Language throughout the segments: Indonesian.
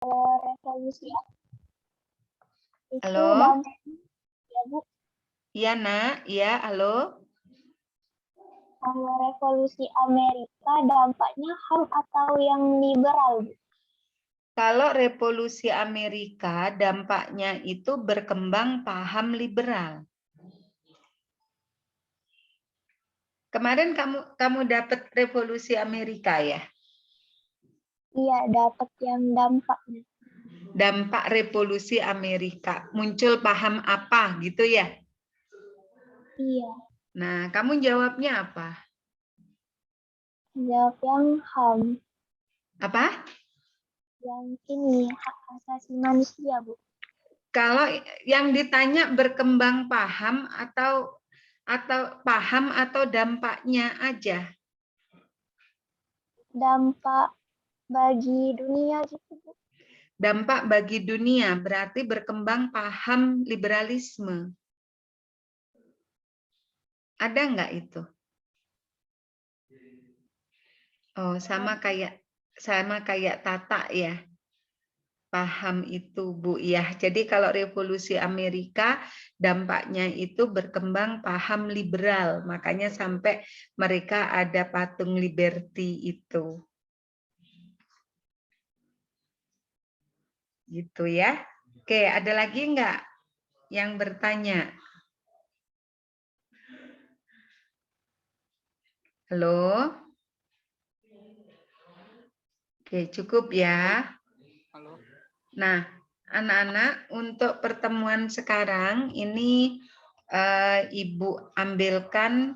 revolusi itu Halo? dampaknya ya Bu, Iya, Nak. Iya, halo. kalau revolusi Amerika dampaknya HAM atau yang liberal Bu? Kalau revolusi Amerika, dampaknya itu berkembang paham liberal. Kemarin kamu dapat revolusi Amerika ya? Iya, dapat yang dampaknya. Dampak revolusi Amerika. Muncul paham apa gitu ya? Iya, Nah, kamu jawabnya apa? jawab yang HAM, Apa? yang ini hak asasi manusia Bu. Kalau yang ditanya berkembang paham atau paham atau dampaknya aja? Dampak bagi dunia gitu Bu. Dampak bagi dunia berarti berkembang paham liberalisme. Ada nggak itu? Oh, sama kayak Tata ya. Paham itu, Bu ya. Jadi kalau revolusi Amerika dampaknya itu berkembang paham liberal. Makanya sampai mereka ada patung Liberty itu. Gitu ya. Oke, ada lagi nggak yang bertanya? Halo? Oke, cukup ya. Halo. Nah, anak-anak, untuk pertemuan sekarang ini Ibu ambilkan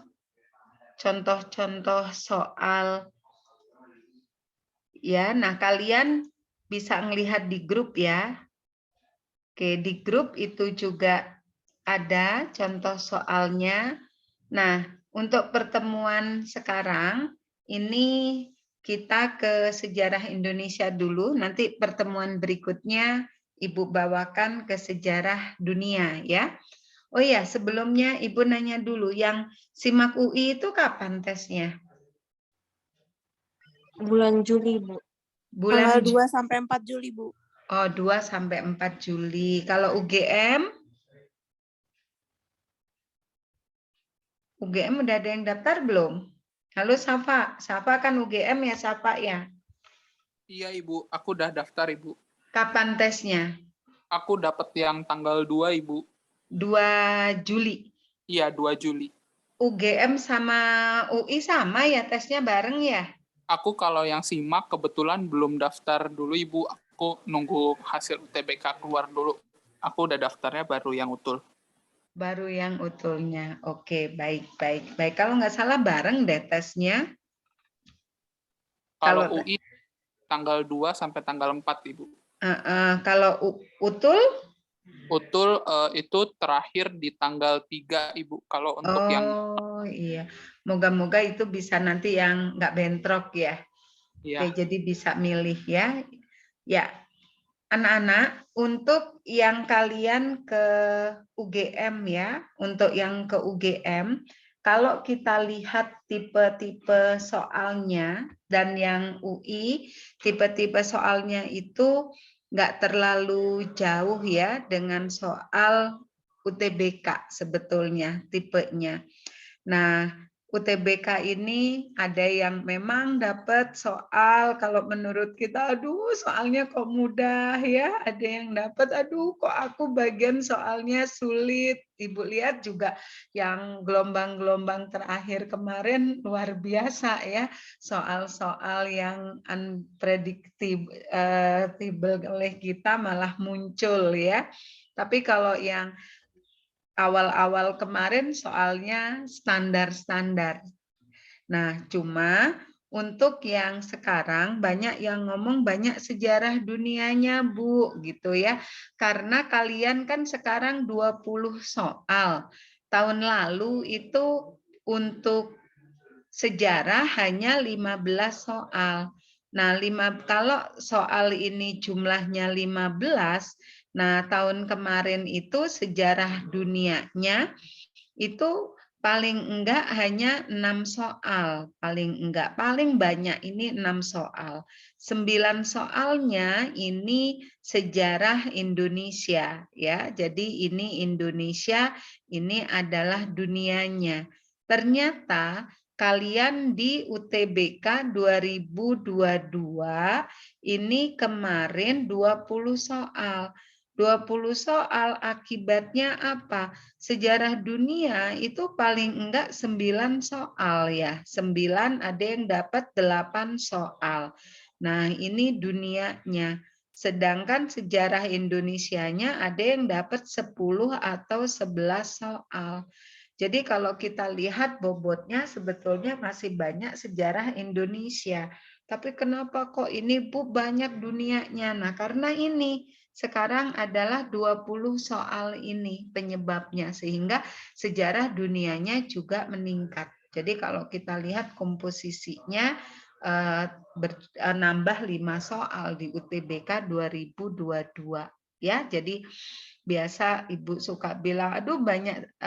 contoh-contoh soal ya. Nah, kalian bisa melihat di grup ya. Oke, di grup itu juga ada contoh soalnya. Nah, untuk pertemuan sekarang ini kita ke sejarah Indonesia dulu, nanti pertemuan berikutnya Ibu bawakan ke sejarah dunia ya. Oh ya, sebelumnya Ibu nanya dulu, yang SIMAK UI itu kapan tesnya? Bulan Juli, Bu. Bulan Tanggal 2 sampai 4 Juli, Bu. Oh, 2 sampai 4 Juli. Kalau UGM? UGM udah ada yang daftar belum? Halo Safa. Safa kan UGM ya, Safa ya? Iya, Ibu. Aku udah daftar, Ibu. Kapan tesnya? Aku dapat yang tanggal 2, Ibu. 2 Juli. Iya, 2 Juli. UGM sama UI sama ya, tesnya bareng ya? Aku kalau yang SIMAK kebetulan belum daftar dulu, Ibu. Aku nunggu hasil UTBK keluar dulu. Aku udah daftarnya baru yang utul. Baru yang utulnya. Oke, baik, baik, baik. Kalau nggak salah bareng deh tesnya. Kalau UI tanggal 2 sampai tanggal 4, Ibu. Kalau utul? Utul itu terakhir di tanggal 3, Ibu. Kalau untuk yang Iya. Moga-moga itu bisa nanti yang nggak bentrok ya. ya. Oke, jadi bisa milih ya. Ya, anak-anak, untuk yang kalian ke UGM ya, untuk yang ke UGM, kalau kita lihat tipe-tipe soalnya dan yang UI, tipe-tipe soalnya itu nggak terlalu jauh ya dengan soal UTBK sebetulnya tipenya. Nah, UTBK ini ada yang memang dapat soal, kalau menurut kita, aduh soalnya kok mudah ya, ada yang dapat, aduh kok aku bagian soalnya sulit. Ibu lihat juga yang gelombang-gelombang terakhir kemarin luar biasa ya, soal-soal yang unpredictable oleh kita malah muncul ya. Tapi kalau yang awal-awal kemarin soalnya standar-standar. Nah, cuma untuk yang sekarang banyak yang ngomong banyak sejarah dunianya, Bu, gitu ya. Karena kalian kan sekarang 20 soal. Tahun lalu itu untuk sejarah hanya 15 soal. Nah, kalau soal ini jumlahnya 15, nah tahun kemarin itu sejarah dunianya itu paling enggak hanya 6 soal, paling enggak, paling banyak ini 6 soal. 9 soalnya ini sejarah Indonesia ya. Jadi ini Indonesia, ini adalah dunianya. Ternyata kalian di UTBK 2022 ini kemarin 20 soal. 20 soal akibatnya apa? Sejarah dunia itu paling enggak 9 soal ya. 9 ada yang dapat 8 soal. Nah, ini dunianya. Sedangkan sejarah Indonesianya ada yang dapat 10 atau 11 soal. Jadi kalau kita lihat bobotnya sebetulnya masih banyak sejarah Indonesia. Tapi kenapa kok ini Bu banyak dunianya? Nah, karena ini sekarang adalah 20 soal ini penyebabnya sehingga sejarah dunianya juga meningkat. Jadi kalau kita lihat komposisinya nambah 5 soal di UTBK 2022 ya. Jadi biasa Ibu suka bilang, aduh banyak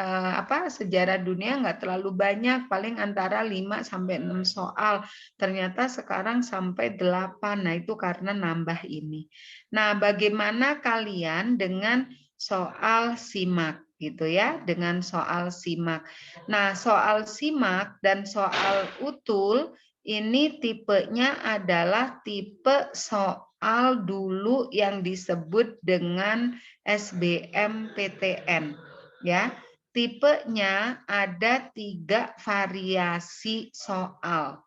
sejarah dunia nggak terlalu banyak, paling antara 5 sampai 6 soal. Ternyata sekarang sampai 8. Nah, itu karena nambah ini. Nah, bagaimana kalian dengan soal simak gitu ya, dengan soal simak. Nah, soal simak dan soal utul ini tipenya adalah tipe soal dulu yang disebut dengan SBMPTN ya. Tipenya ada 3 variasi soal.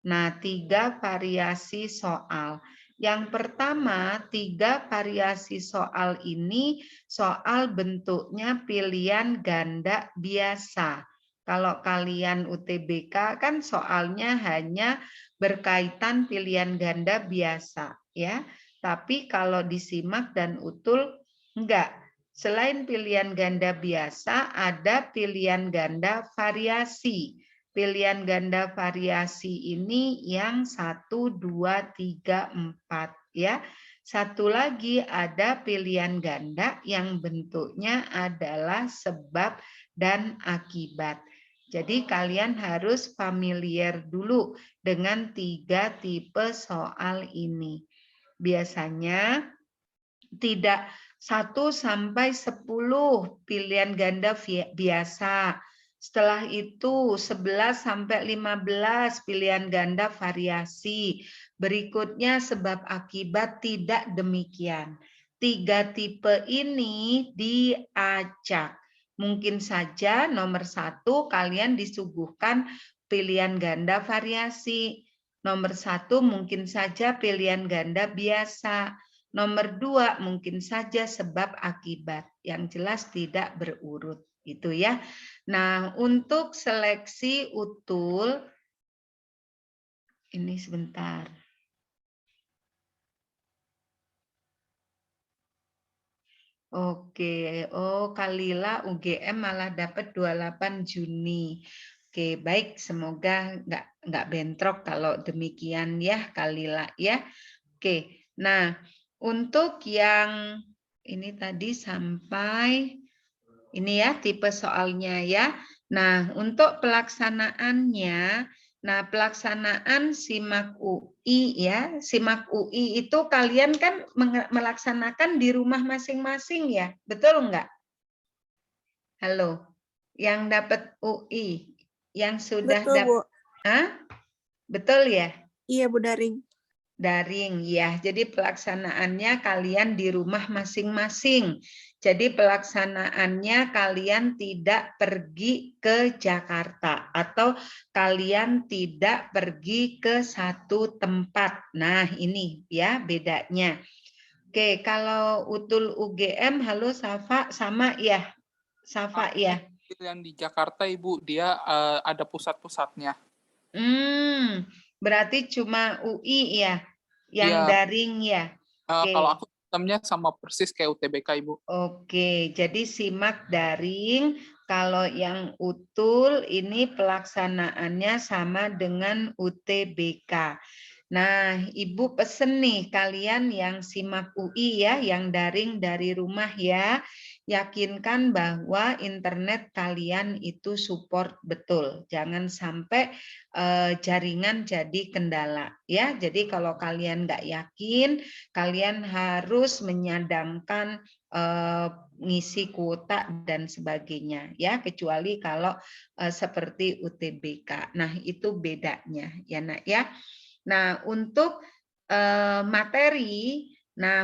Nah, 3 variasi soal. Yang pertama, 3 variasi soal ini soal bentuknya pilihan ganda biasa. Kalau kalian UTBK kan soalnya hanya berkaitan pilihan ganda biasa ya. Tapi kalau disimak dan utul enggak. Selain pilihan ganda biasa, ada pilihan ganda variasi. Pilihan ganda variasi ini yang 1, 2, 3, 4 ya. Satu lagi ada pilihan ganda yang bentuknya adalah sebab dan akibat. Jadi kalian harus familiar dulu dengan 3 tipe soal ini. Biasanya tidak 1 sampai 10 pilihan ganda biasa. Setelah itu 11 sampai 15 pilihan ganda variasi. Berikutnya sebab akibat tidak demikian. 3 tipe ini diacak. Mungkin saja nomor 1 kalian disuguhkan pilihan ganda variasi. Nomor 1 mungkin saja pilihan ganda biasa. Nomor 2 mungkin saja sebab akibat. Yang jelas tidak berurut. Itu ya. Nah, untuk seleksi utul ini sebentar. Oke, oh Kalila UGM malah dapat 28 Juni. Oke, baik, semoga nggak bentrok kalau demikian ya Kalila ya. Oke, nah untuk yang ini tadi sampai ini ya tipe soalnya ya. Nah, untuk pelaksanaannya, nah pelaksanaan SIMAK UI ya, SIMAK UI itu kalian kan melaksanakan di rumah masing-masing ya, betul enggak? Halo, yang dapat UI, yang sudah Betul, Bu. Betul ya? Iya, Bu, daring. Daring ya, jadi pelaksanaannya kalian di rumah masing-masing. Jadi pelaksanaannya kalian tidak pergi ke Jakarta atau kalian tidak pergi ke satu tempat. Nah ini ya bedanya. Oke, kalau utul UGM, halo Safa, sama ya? Safa ya? Yang di Jakarta Ibu, dia ada pusat-pusatnya. Berarti cuma UI ya, yang Ya. daring ya. Oke. Kalau aku sistemnya sama persis kayak UTBK Ibu. Oke, jadi simak daring. Kalau yang utul ini pelaksanaannya sama dengan UTBK. Nah, Ibu pesen nih kalian yang simak UI ya, yang daring dari rumah ya, yakinkan bahwa internet kalian itu support betul. Jangan sampai jaringan jadi kendala ya. Jadi kalau kalian nggak yakin, kalian harus menyadangkan ngisi kuota dan sebagainya ya, kecuali kalau seperti UTBK. Nah, itu bedanya ya Nak ya. Nah, untuk materi,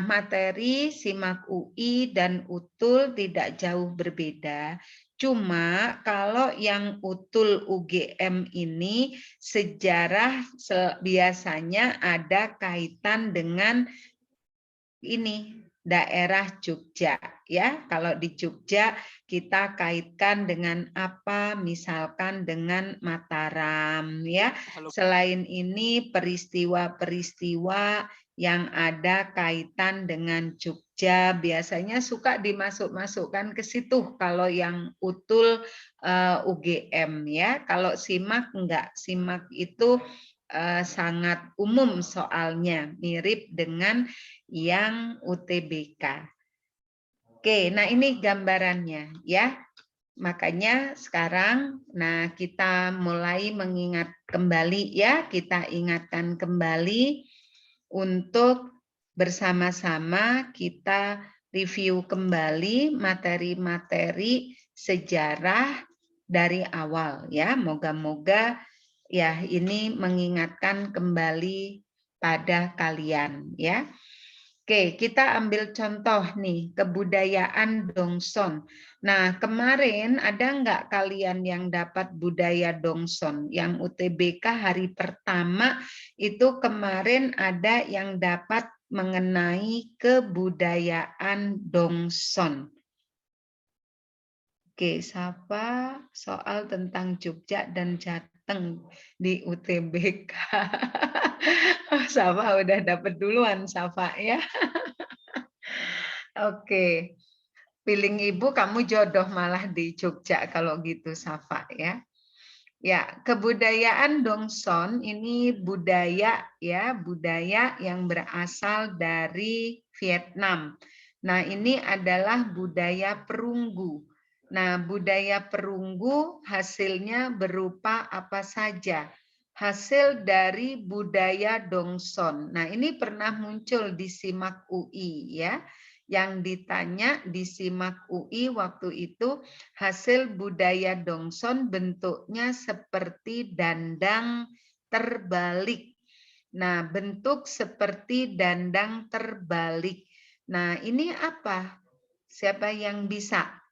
materi SIMAK UI dan UTUL tidak jauh berbeda. Cuma kalau yang UTUL UGM ini sejarah biasanya ada kaitan dengan ini daerah Jogja ya. Kalau di Jogja kita kaitkan dengan apa? Misalkan dengan Mataram ya. Halo. Selain ini peristiwa-peristiwa yang ada kaitan dengan Jogja biasanya suka dimasuk-masukkan ke situ kalau yang UTUL UGM ya. Kalau SIMAK enggak, SIMAK itu sangat umum soalnya, mirip dengan yang UTBK. Oke, nah ini gambarannya ya. Makanya sekarang kita mulai mengingat kembali ya, kita ingatkan kembali untuk bersama-sama kita review kembali materi-materi sejarah dari awal ya. Moga-moga ya ini mengingatkan kembali pada kalian ya. Oke, kita ambil contoh nih, kebudayaan Dongson. Nah, kemarin ada nggak kalian yang dapat budaya Dongson? Yang UTBK hari pertama itu kemarin ada yang dapat mengenai kebudayaan Dongson. Oke, siapa soal tentang Jogja dan Jateng di UTBK? Oh, Safa udah dapat duluan, Safa ya. Oke, feeling Ibu kamu jodoh malah di Jogja kalau gitu, Safa ya. Ya, kebudayaan Dongson ini budaya ya, budaya yang berasal dari Vietnam. Nah, ini adalah budaya perunggu. Nah, budaya perunggu hasilnya berupa apa saja? Hasil dari budaya Dongson. Nah, ini pernah muncul di SIMAK UI ya. Yang ditanya di SIMAK UI waktu itu, hasil budaya Dongson bentuknya seperti dandang terbalik. Nah, bentuk seperti dandang terbalik. Nah, ini apa? Siapa yang bisa?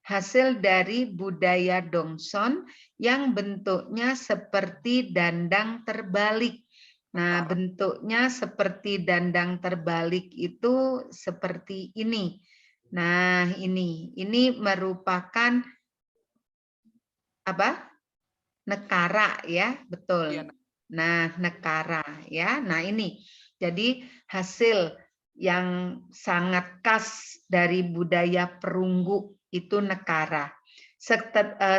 Hasil dari budaya Dongson yang bentuknya seperti dandang terbalik. Nah, bentuknya seperti dandang terbalik itu seperti ini. Nah, ini merupakan apa? Nekara ya, betul. Nah, nekara ya. Nah, ini. Jadi hasil yang sangat khas dari budaya perunggu itu nekara.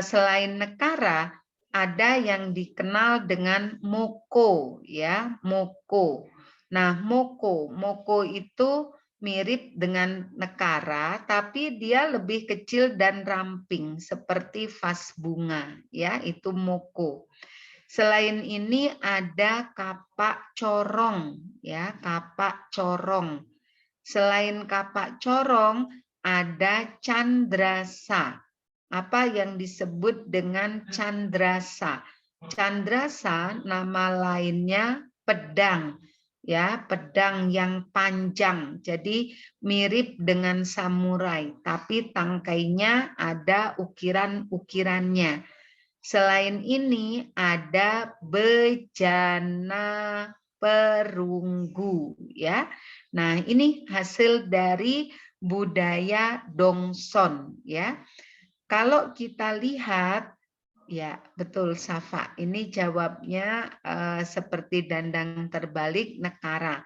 Selain nekara, ada yang dikenal dengan moko ya, moko. Nah, moko itu mirip dengan nekara, tapi dia lebih kecil dan ramping seperti vas bunga ya, itu moko. Selain ini ada kapak corong ya, kapak corong. Selain kapak corong ada candrasa. Apa yang disebut dengan candrasa? Candrasa nama lainnya pedang. Ya, pedang yang panjang. Jadi mirip dengan samurai, tapi tangkainya ada ukiran-ukirannya. Selain ini ada bejana perunggu ya. Nah, ini hasil dari budaya Dongson ya. Kalau kita lihat ya, betul Safa. Ini jawabnya seperti dandang terbalik nekara.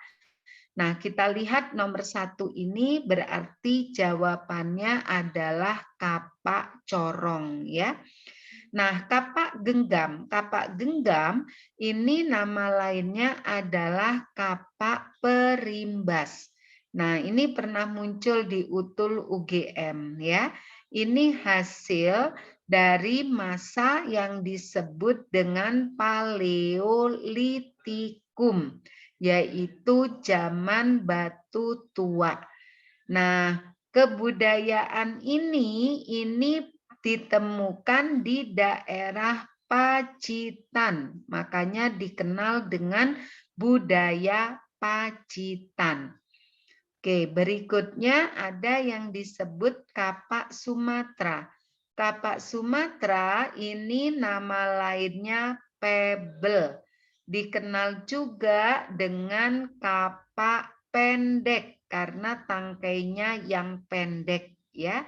Nah, kita lihat nomor 1 ini berarti jawabannya adalah kapak corong ya. Nah, kapak genggam ini nama lainnya adalah kapak perimbas. Nah, ini pernah muncul di utul UGM ya. Ini hasil dari masa yang disebut dengan Paleolitikum, yaitu zaman batu tua. Nah, kebudayaan ini ditemukan di daerah Pacitan, makanya dikenal dengan budaya Pacitan. Oke, berikutnya ada yang disebut kapak Sumatera. Kapak Sumatera ini nama lainnya pebble. Dikenal juga dengan kapak pendek karena tangkainya yang pendek ya.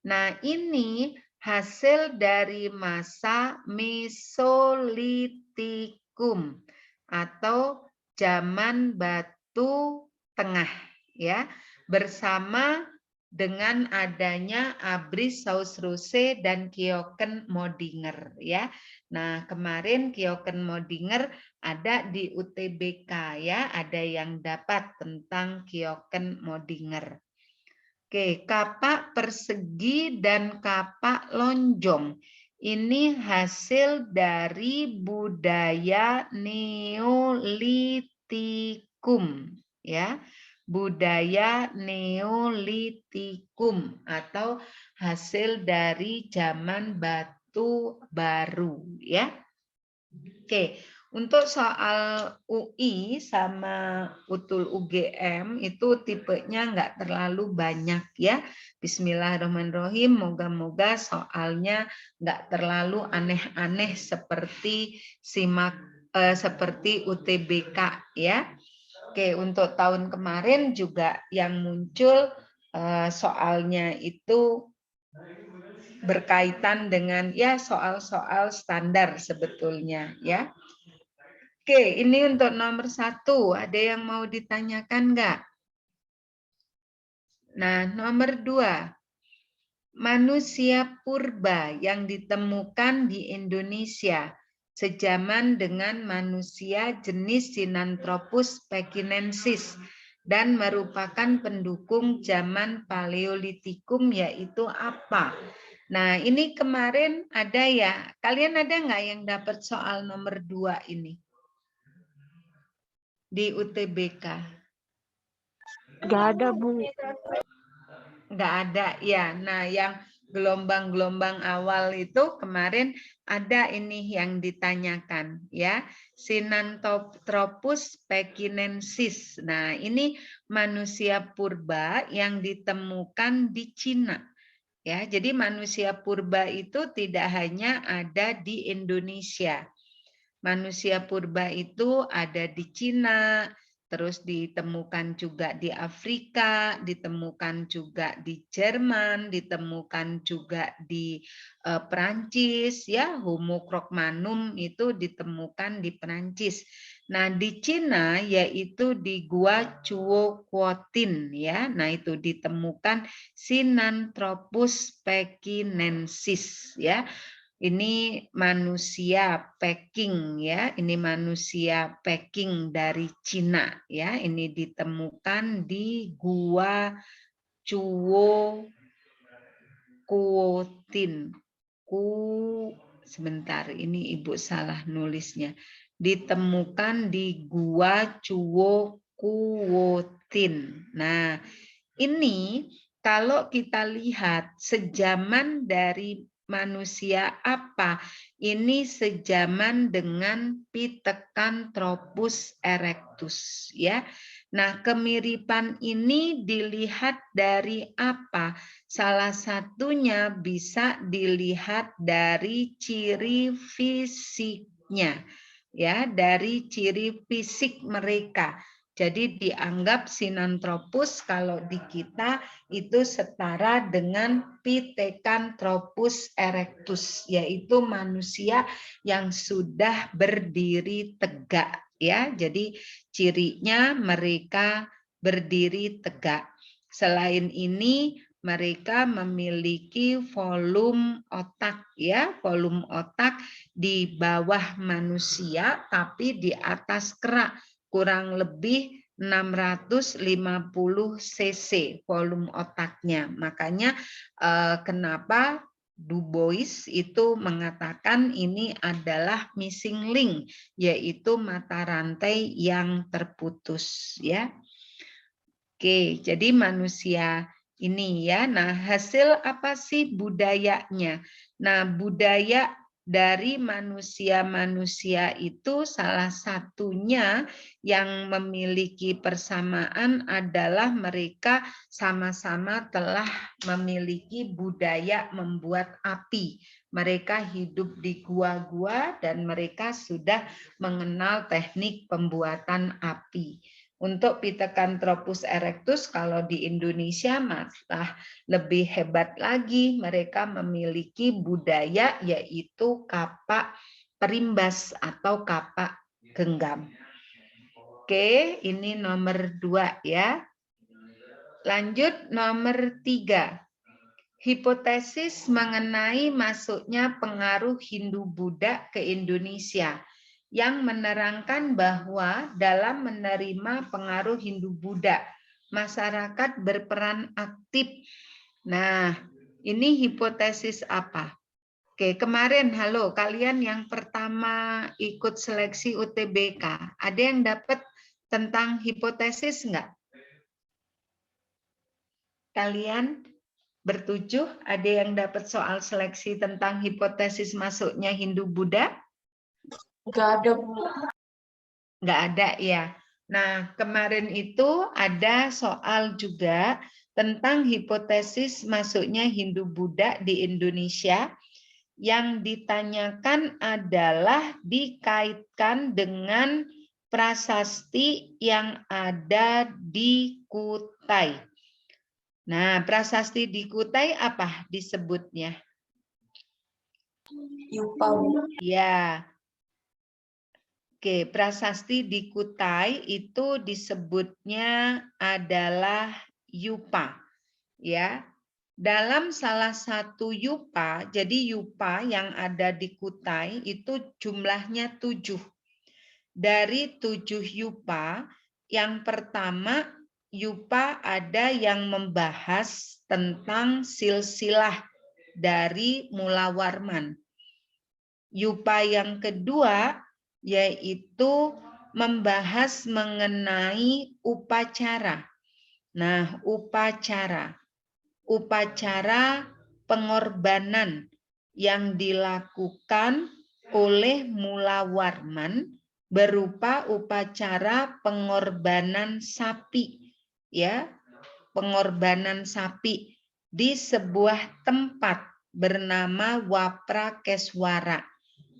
Nah, ini hasil dari masa Mesolitikum atau zaman batu tengah ya, bersama dengan adanya Abris Sausruse dan Kyoken Modinger ya. Nah, kemarin Kyoken Modinger ada di UTBK ya, ada yang dapat tentang Kyoken Modinger. Oke, kapak persegi dan kapak lonjong. Ini hasil dari budaya Neolitikum ya. Budaya Neolitikum atau hasil dari zaman batu baru ya. Oke, untuk soal UI sama utul UGM itu tipenya nggak terlalu banyak ya. Bismillahirrahmanirrahim, moga-moga soalnya nggak terlalu aneh-aneh seperti seperti UTBK ya. Oke, untuk tahun kemarin juga yang muncul soalnya itu berkaitan dengan ya soal-soal standar sebetulnya ya. Oke, ini untuk nomor 1. Ada yang mau ditanyakan nggak? Nah, nomor 2. Manusia purba yang ditemukan di Indonesia sejaman dengan manusia jenis Sinanthropus pekinensis dan merupakan pendukung zaman Paleolitikum, yaitu apa? Nah, ini kemarin ada ya. Kalian ada nggak yang dapat soal nomor 2 ini? Di UTBK? Nggak ada, Bu. Nggak ada ya. Nah, yang gelombang-gelombang awal itu kemarin ada ini yang ditanyakan ya, Sinanthropus pekinensis. Nah, ini manusia purba yang ditemukan di Cina. Ya, jadi manusia purba itu tidak hanya ada di Indonesia. Manusia purba itu ada di Cina, terus ditemukan juga di Afrika, ditemukan juga di Jerman, ditemukan juga di Perancis ya, Homo crocmanum itu ditemukan di Perancis. Nah, di Cina yaitu di Gua Chuoquotin ya. Nah, itu ditemukan Sinanthropus pekinensis ya. Ini manusia Peking ya, ini manusia Peking dari Cina ya, ini ditemukan di Gua Chuoquotin. Sebentar, ini Ibu salah nulisnya. Ditemukan di Gua Chuoquotin. Nah, ini kalau kita lihat sejaman dari manusia apa? Ini sejaman dengan Pithecanthropus erectus ya. Nah, kemiripan ini dilihat dari apa? Salah satunya bisa dilihat dari ciri fisiknya. Ya, dari ciri fisik mereka. Jadi dianggap Sinanthropus kalau di kita itu setara dengan Pithecanthropus erectus, yaitu manusia yang sudah berdiri tegak ya. Jadi cirinya mereka berdiri tegak. Selain ini mereka memiliki volume otak ya, volume otak di bawah manusia tapi di atas kera, kurang lebih 650 cc volume otaknya. Makanya kenapa Du Bois itu mengatakan ini adalah missing link, yaitu mata rantai yang terputus ya. Oke, jadi manusia ini ya. Nah, hasil apa sih budayanya? Nah, budaya dari manusia-manusia itu salah satunya yang memiliki persamaan adalah mereka sama-sama telah memiliki budaya membuat api. Mereka hidup di gua-gua dan mereka sudah mengenal teknik pembuatan api. Untuk Pithecanthropus erectus kalau di Indonesia malah lebih hebat lagi, mereka memiliki budaya yaitu kapak perimbas atau kapak genggam. Oke, ini nomor 2 ya. Lanjut nomor 3. Hipotesis mengenai masuknya pengaruh Hindu-Buddha ke Indonesia, yang menerangkan bahwa dalam menerima pengaruh Hindu-Buddha, masyarakat berperan aktif. Nah, ini hipotesis apa? Oke, kemarin, halo, kalian yang pertama ikut seleksi UTBK, ada yang dapat tentang hipotesis enggak? Kalian bertujuh, ada yang dapat soal seleksi tentang hipotesis masuknya Hindu-Buddha? Nggak ada, Bu. Nggak ada ya. Nah, kemarin itu ada soal juga tentang hipotesis masuknya Hindu-Buddha di Indonesia. Yang ditanyakan adalah dikaitkan dengan prasasti yang ada di Kutai. Nah, prasasti di Kutai apa disebutnya? Yupa, Bu. Ya. Oke, prasasti di Kutai itu disebutnya adalah yupa. Ya. Dalam salah satu yupa, jadi yupa yang ada di Kutai itu jumlahnya 7. Dari 7 yupa, yang pertama yupa ada yang membahas tentang silsilah dari Mula Warman. Yupa yang kedua yaitu membahas mengenai upacara. Nah, upacara pengorbanan yang dilakukan oleh Mula Warman berupa upacara pengorbanan sapi, ya, pengorbanan sapi di sebuah tempat bernama Waprakeswara.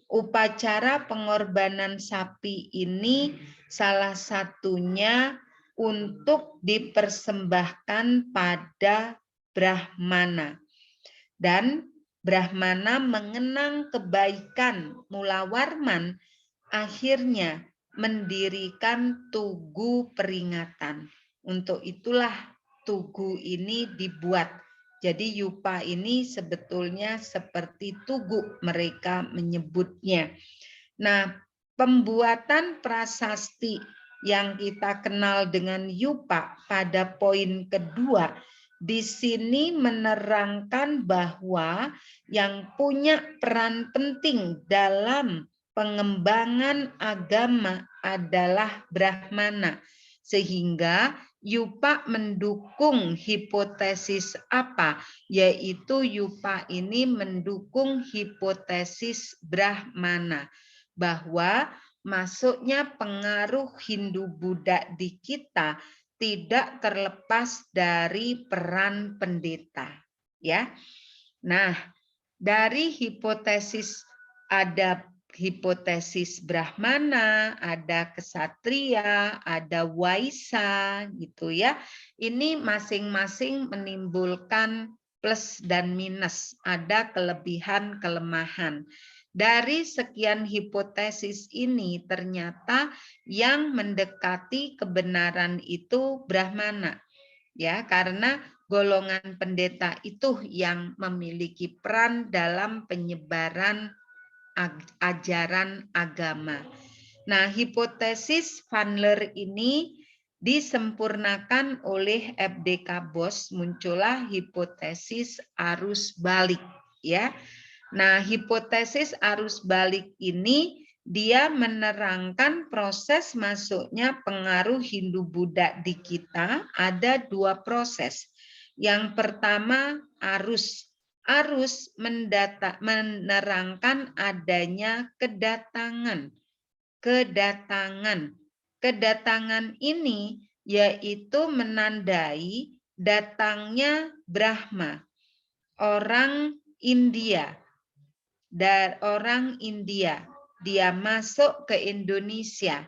Upacara pengorbanan sapi ini salah satunya untuk dipersembahkan pada Brahmana. Dan Brahmana mengenang kebaikan Mula Warman, akhirnya mendirikan tugu peringatan. Untuk itulah tugu ini dibuat. Jadi yupa ini sebetulnya seperti tugu mereka menyebutnya. Nah, pembuatan prasasti yang kita kenal dengan yupa pada poin kedua di sini menerangkan bahwa yang punya peran penting dalam pengembangan agama adalah Brahmana. Sehingga yupa mendukung hipotesis apa? Yaitu yupa ini mendukung hipotesis Brahmana. Bahwa masuknya pengaruh Hindu-Buddha di kita tidak terlepas dari peran pendeta. Ya. Nah, dari hipotesis ada hipotesis Brahmana, ada kesatria, ada Waisa gitu ya. Ini masing-masing menimbulkan plus dan minus, ada kelebihan kelemahan. Dari sekian hipotesis ini ternyata yang mendekati kebenaran itu Brahmana. Ya, karena golongan pendeta itu yang memiliki peran dalam penyebaran ajaran agama. Nah, hipotesis Bandler ini disempurnakan oleh FDK Bos, muncullah hipotesis arus balik, ya. Nah, hipotesis arus balik ini dia menerangkan proses masuknya pengaruh Hindu-Buddha di kita ada 2 proses. Yang pertama arus. Arus menerangkan adanya kedatangan. Kedatangan ini yaitu menandai datangnya Brahma, orang India. Dan orang India, dia masuk ke Indonesia,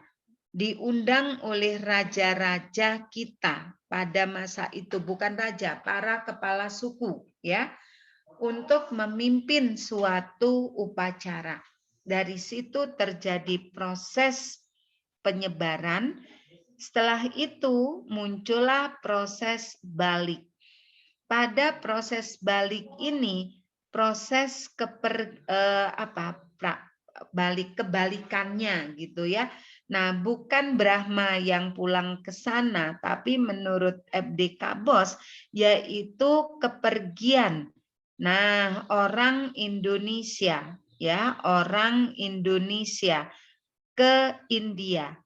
diundang oleh raja-raja kita pada masa itu, bukan raja, para kepala suku, ya, untuk memimpin suatu upacara. Dari situ terjadi proses penyebaran. Setelah itu muncullah proses balik. Pada proses balik ini, proses balik kebalikannya gitu ya. Nah, bukan Brahma yang pulang ke sana, tapi menurut FDK Bos yaitu kepergian. Nah, orang Indonesia ya, orang Indonesia ke India.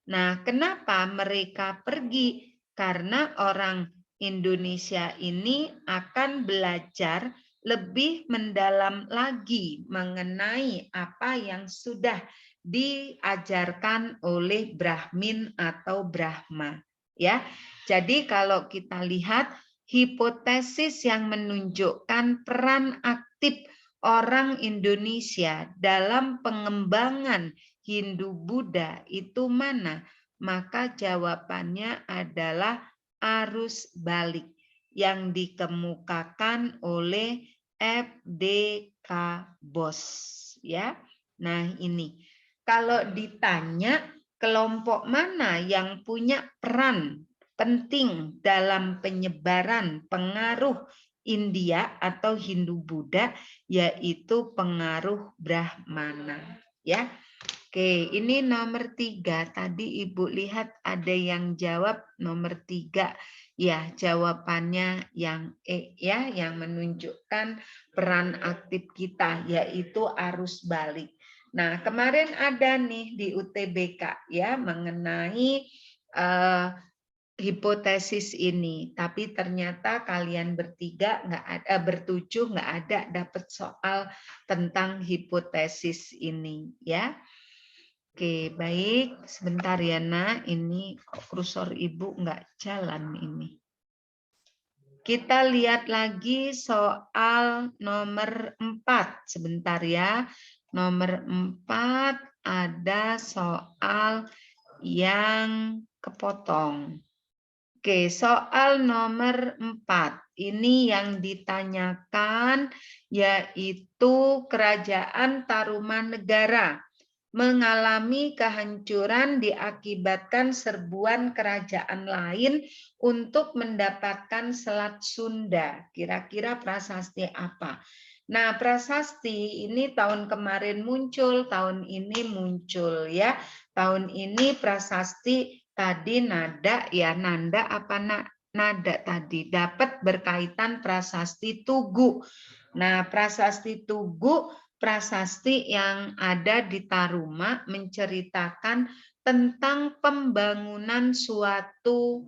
Nah, kenapa mereka pergi? Karena orang Indonesia ini akan belajar lebih mendalam lagi mengenai apa yang sudah diajarkan oleh Brahmin atau Brahma, ya. Jadi kalau kita lihat hipotesis yang menunjukkan peran aktif orang Indonesia dalam pengembangan Hindu-Buddha itu mana? Maka jawabannya adalah arus balik yang dikemukakan oleh FDK Bos, ya. Nah, ini kalau ditanya kelompok mana yang punya peran penting dalam penyebaran pengaruh India atau Hindu-Buddha, yaitu pengaruh Brahmana, ya. Oke, ini nomor 3. Tadi Ibu lihat ada yang jawab nomor 3. Ya, jawabannya yang E, ya, yang menunjukkan peran aktif kita, yaitu arus balik. Nah, kemarin ada nih di UTBK ya mengenai hipotesis ini, tapi ternyata kalian bertiga bertujuh nggak ada dapat soal tentang hipotesis ini ya. Oke, baik. Sebentar ya, Nak. Ini kursor Ibu nggak jalan ini. Kita lihat lagi soal nomor 4. Sebentar ya. Nomor 4 ada soal yang kepotong. Oke, soal nomor 4. Ini yang ditanyakan yaitu Kerajaan Tarumanegara mengalami kehancuran diakibatkan serbuan kerajaan lain untuk mendapatkan Selat Sunda. Kira-kira prasasti apa? Nah, prasasti ini tahun kemarin muncul, tahun ini muncul ya. Tahun ini prasasti tadi nada ya, nanda apa nada tadi dapat berkaitan prasasti Tugu. Nah, prasasti Tugu prasasti yang ada di Taruma menceritakan tentang pembangunan suatu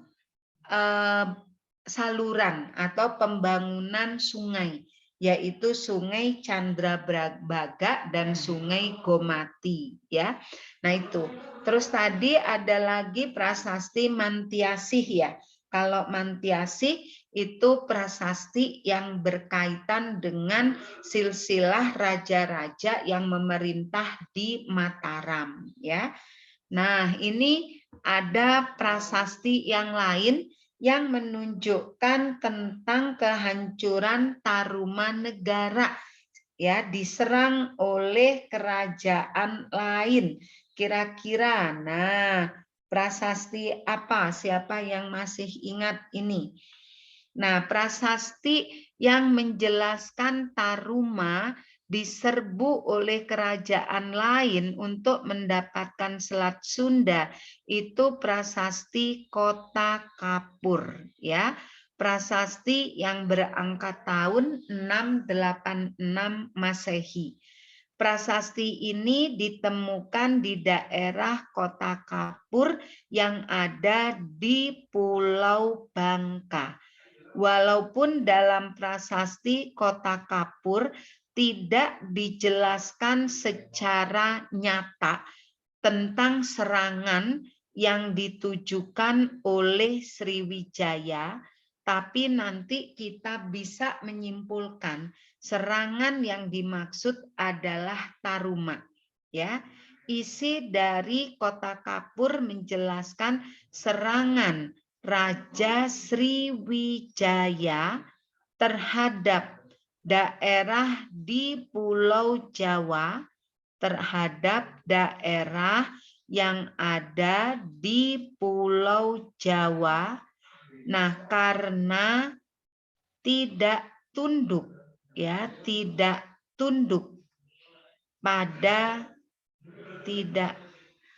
saluran atau pembangunan sungai, yaitu Sungai Candrabaga dan Sungai Gomati, ya. Nah itu. Terus tadi ada lagi prasasti Mantiasih ya. Kalau Mantiasih itu prasasti yang berkaitan dengan silsilah raja-raja yang memerintah di Mataram, ya. Nah, ini ada prasasti yang lain yang menunjukkan tentang kehancuran Tarumanegara, ya, diserang oleh kerajaan lain. Kira-kira, nah, prasasti apa? Siapa yang masih ingat ini? Nah, prasasti yang menjelaskan Taruma diserbu oleh kerajaan lain untuk mendapatkan Selat Sunda itu prasasti Kota Kapur, ya. Prasasti yang berangka tahun 686 Masehi. Prasasti ini ditemukan di daerah Kota Kapur yang ada di Pulau Bangka. Walaupun dalam prasasti Kota Kapur tidak dijelaskan secara nyata tentang serangan yang ditujukan oleh Sriwijaya, tapi nanti kita bisa menyimpulkan serangan yang dimaksud adalah Taruma. Ya, isi dari Kota Kapur menjelaskan serangan Raja Sriwijaya terhadap daerah di Pulau Jawa, terhadap daerah yang ada di Pulau Jawa. Nah, karena tidak tunduk, ya, tidak tunduk pada tidak.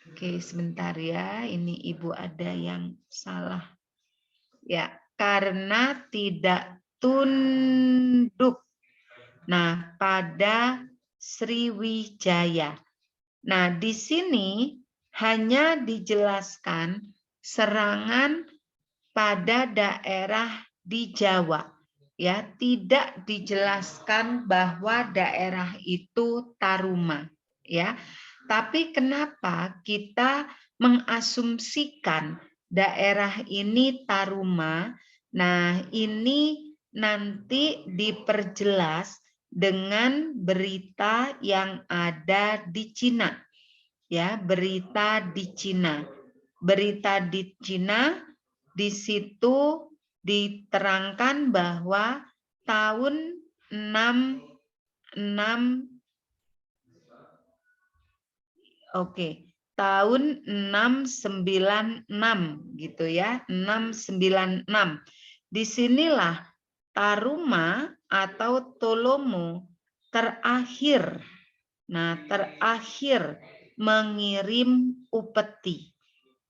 Oke, sebentar ya, ini Ibu ada yang salah. Ya, karena tidak tunduk. Nah, pada Sriwijaya. Nah, di sini hanya dijelaskan serangan pada daerah di Jawa. Ya, tidak dijelaskan bahwa daerah itu Taruma, ya. Tapi kenapa kita mengasumsikan daerah ini Taruma? Nah, ini nanti diperjelas dengan berita yang ada di Cina. Ya, berita di Cina. Berita di Cina di situ diterangkan bahwa tahun 66 tahun 696 gitu ya, 696. Disinilah Taruma atau Tolomo terakhir. Nah, terakhir mengirim upeti.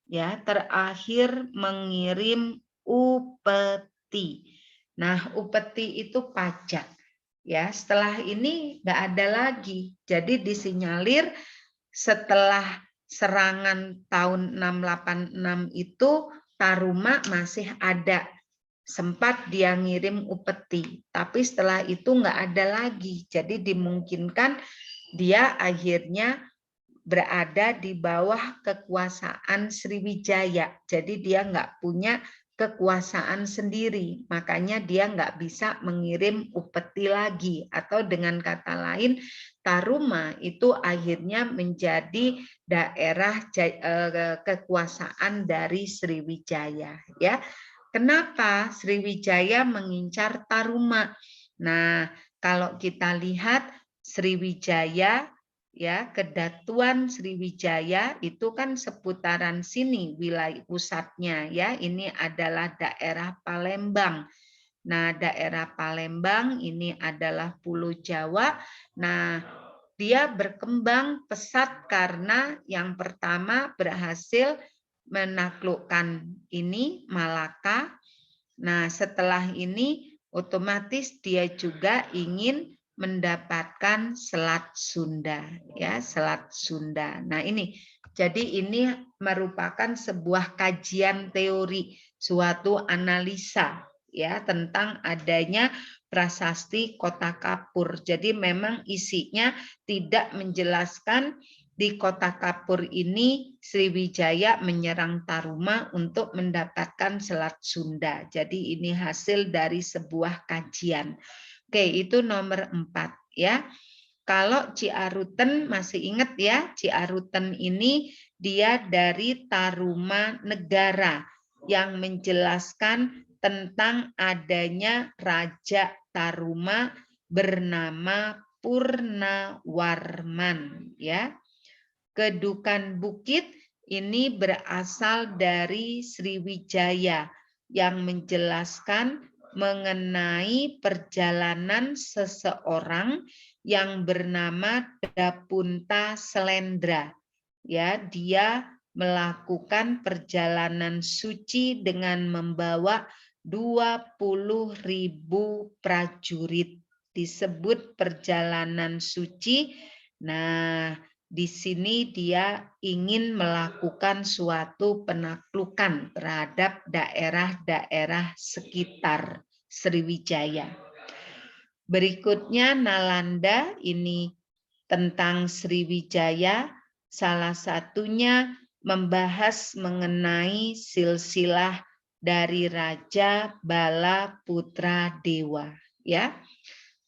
Ya, terakhir mengirim upeti. Nah, upeti itu pajak. Ya, setelah ini nggak ada lagi. Jadi disinyalir setelah serangan tahun 686 itu Taruma masih ada. Sempat dia ngirim upeti, tapi setelah itu nggak ada lagi. Jadi dimungkinkan dia akhirnya berada di bawah kekuasaan Sriwijaya. Jadi dia nggak punya kekuasaan sendiri, makanya dia nggak bisa mengirim upeti lagi. Atau dengan kata lain, Taruma itu akhirnya menjadi daerah kekuasaan dari Sriwijaya. Ya, kenapa Sriwijaya mengincar Taruma? Nah, kalau kita lihat Sriwijaya, ya, Kedatuan Sriwijaya itu kan seputaran sini wilayah pusatnya, ya. Ini adalah daerah Palembang. Nah, daerah Palembang ini adalah Pulau Jawa. Nah, dia berkembang pesat karena yang pertama berhasil menaklukkan ini Malaka. Nah, setelah ini otomatis dia juga ingin mendapatkan Selat Sunda, ya, Selat Sunda. Nah, ini jadi ini merupakan sebuah kajian teori, suatu analisa, ya, tentang adanya prasasti Kota Kapur. Jadi memang isinya tidak menjelaskan di Kota Kapur ini Sriwijaya menyerang Taruma untuk mendapatkan Selat Sunda. Jadi ini hasil dari sebuah kajian. Oke, itu nomor 4 ya. Kalau Ciaruten masih ingat ya, Ciaruten ini dia dari Taruma Negara yang menjelaskan tentang adanya Raja Taruma bernama Purnawarman, ya. Kedukan Bukit ini berasal dari Sriwijaya yang menjelaskan mengenai perjalanan seseorang yang bernama Dapunta Selendra. Ya, dia melakukan perjalanan suci dengan membawa 20.000 prajurit. Disebut perjalanan suci. Nah, di sini dia ingin melakukan suatu penaklukan terhadap daerah-daerah sekitar Sriwijaya. Berikutnya Nalanda, ini tentang Sriwijaya, salah satunya membahas mengenai silsilah dari Raja Bala Putra Dewa, ya.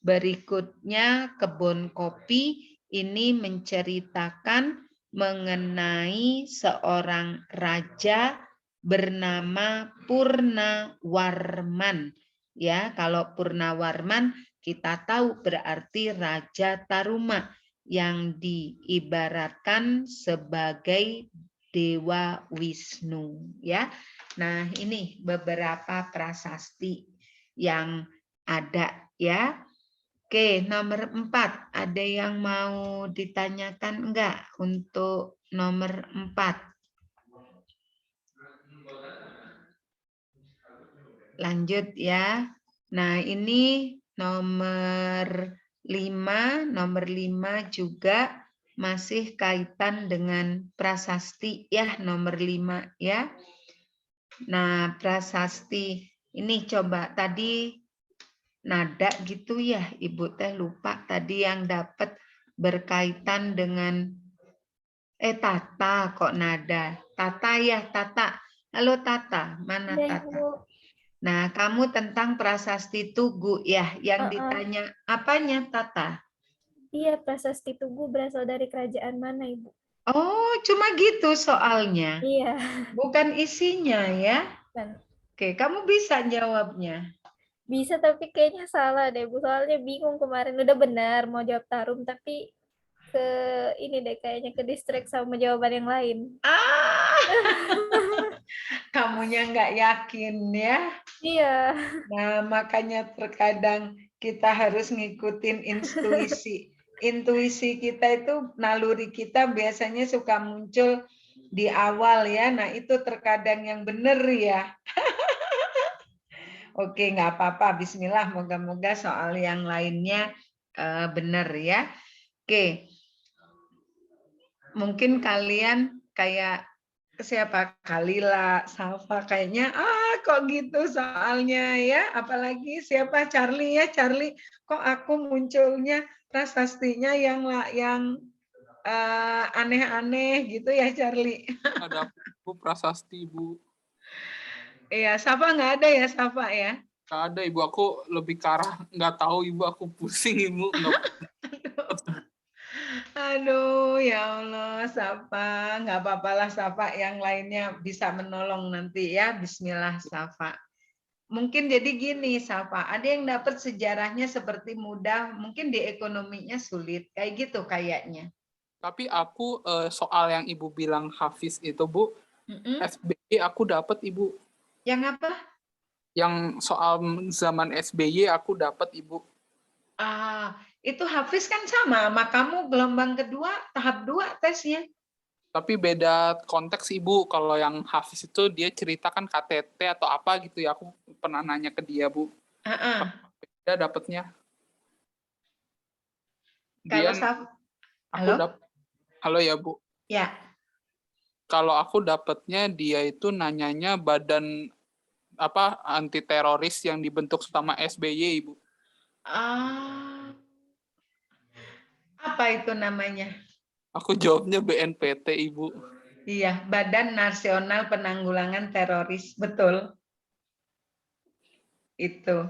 Berikutnya kebun kopi, ini menceritakan mengenai seorang raja bernama Purnawarman. Ya, kalau Purnawarman kita tahu berarti Raja Taruma yang diibaratkan sebagai Dewa Wisnu, ya. Nah, ini beberapa prasasti yang ada, ya. Oke, nomor 4. Ada yang mau ditanyakan enggak untuk nomor 4? Lanjut ya. Nah, ini nomor 5. Nomor 5 juga masih kaitan dengan prasasti ya, nomor 5 ya. Nah, prasasti ini coba tadi nada gitu ya, Ibu teh lupa tadi yang dapat berkaitan dengan Tata kok nada. Tata ya, Tata. Halo Tata, mana Ya, Tata? Ibu. Nah, kamu tentang prasasti Tugu ya, yang ditanya apanya Tata? Iya, prasasti Tugu berasal dari kerajaan mana, Ibu? Oh, cuma gitu soalnya. Iya. Bukan isinya ya. Kan. Oke, kamu bisa jawabnya. Bisa, tapi kayaknya salah deh, Bu. Soalnya bingung kemarin. Udah benar mau jawab Tarum, tapi ke ini deh kayaknya ke distract sama jawaban yang lain. Kamunya nggak yakin ya. Iya. Nah, makanya terkadang kita harus ngikutin intuisi. Intuisi kita itu, naluri kita biasanya suka muncul di awal ya. Nah, itu terkadang yang benar ya. Oke, nggak apa-apa. Bismillah, moga-moga soal yang lainnya benar ya. Oke, mungkin kalian kayak siapa Kalila, Salva kayaknya kok gitu soalnya ya, apalagi siapa Charlie ya, Charlie kok aku munculnya prasastinya yang aneh-aneh gitu ya Charlie. Ada Bu prasasti Ibu. Iya, Safa nggak ada ya Safa ya? Nggak ada Ibu, aku lebih ke arah nggak tahu Ibu, aku pusing Ibu. Aduh, ya Allah, Safa. Nggak apa-apalah, Safa. Yang lainnya bisa menolong nanti ya. Bismillah, Safa. Mungkin jadi gini, Safa. Ada yang dapat sejarahnya seperti mudah, mungkin di ekonominya sulit. Kayak gitu kayaknya. Tapi aku soal yang Ibu bilang Hafiz itu Bu, SBY aku dapat Ibu. Yang apa? Yang soal zaman SBY aku dapat Ibu. Itu Hafiz kan sama kamu gelombang kedua, tahap 2 tesnya. Tapi beda konteks Ibu. Kalau yang Hafiz itu dia ceritakan KTT atau apa gitu ya. Aku pernah nanya ke dia Bu. Beda dapatnya. Kalau aku dapat. Halo ya Bu. Ya. Kalau aku dapatnya dia itu nanyanya badan apa anti teroris yang dibentuk sama SBY Ibu. Apa itu namanya? Aku jawabnya BNPT Ibu. Iya, Badan Nasional Penanggulangan Teroris, betul. Itu.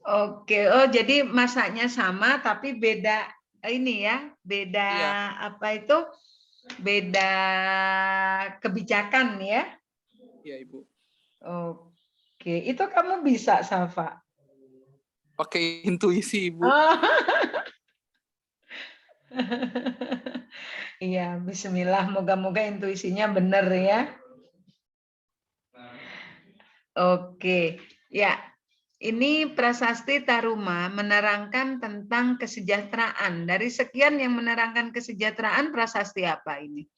Oke, oh jadi masanya sama tapi beda ini ya, beda apa itu? Beda kebijakan ya? Iya Ibu. Oke, itu kamu bisa, Safa? Pakai intuisi Ibu. Iya, bismillah, moga-moga intuisinya benar ya. Oke, ya. Ini prasasti Taruma menerangkan tentang kesejahteraan. Dari sekian yang menerangkan kesejahteraan, prasasti apa ini?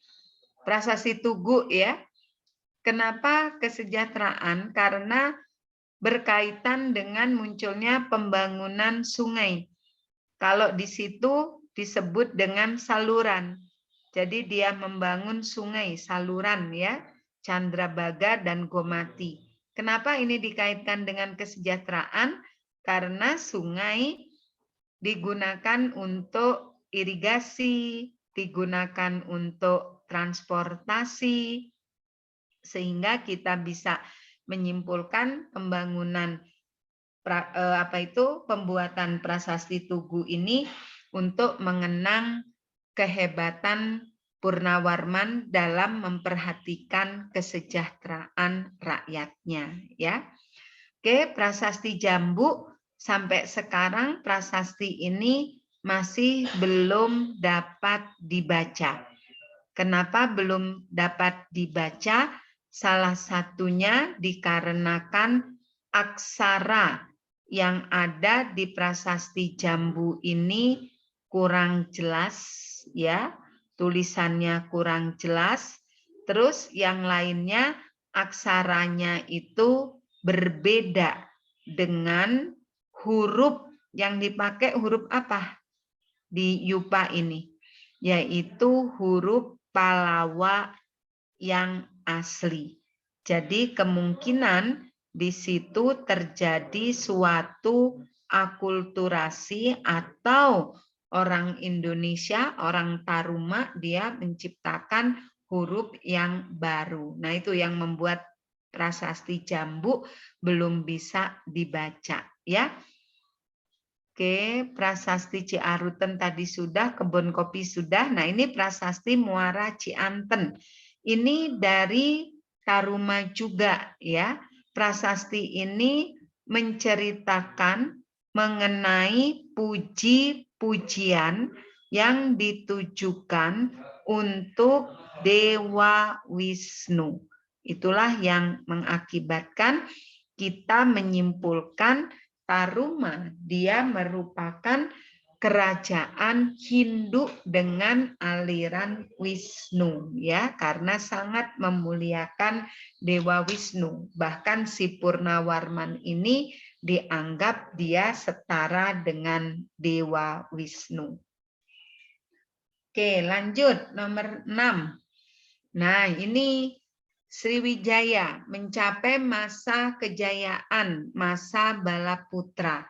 Prasasti Tugu ya. Kenapa kesejahteraan? Karena berkaitan dengan munculnya pembangunan sungai. Kalau di situ disebut dengan saluran. Jadi dia membangun sungai, saluran ya, Candrabaga dan Gomati. Kenapa ini dikaitkan dengan kesejahteraan? Karena sungai digunakan untuk irigasi, digunakan untuk transportasi, sehingga kita bisa menyimpulkan pembangunan pembuatan prasasti Tugu ini untuk mengenang kehebatan Purnawarman dalam memperhatikan kesejahteraan rakyatnya ya. Oke, prasasti Jambu sampai sekarang prasasti ini masih belum dapat dibaca. Kenapa belum dapat dibaca? Salah satunya dikarenakan aksara yang ada di prasasti Jambu ini kurang jelas ya, tulisannya kurang jelas. Terus yang lainnya aksaranya itu berbeda dengan huruf yang dipakai. Huruf apa di Yupa ini? Yaitu huruf Palawa yang asli. Jadi kemungkinan di situ terjadi suatu akulturasi atau orang Indonesia, orang Taruma, dia menciptakan huruf yang baru. Nah, itu yang membuat prasasti Jambu belum bisa dibaca ya. Oke, prasasti Ciaruten tadi sudah, Kebun Kopi sudah. Nah, ini prasasti Muara Cianten. Ini dari Taruma juga ya. Prasasti ini menceritakan mengenai puji-pujian yang ditujukan untuk Dewa Wisnu. Itulah yang mengakibatkan kita menyimpulkan Taruma dia merupakan kerajaan Hindu dengan aliran Wisnu ya, karena sangat memuliakan Dewa Wisnu. Bahkan si Purnawarman ini dianggap dia setara dengan Dewa Wisnu. Oke, lanjut nomor 6. Nah, ini Sriwijaya mencapai masa kejayaan, masa Balaputra.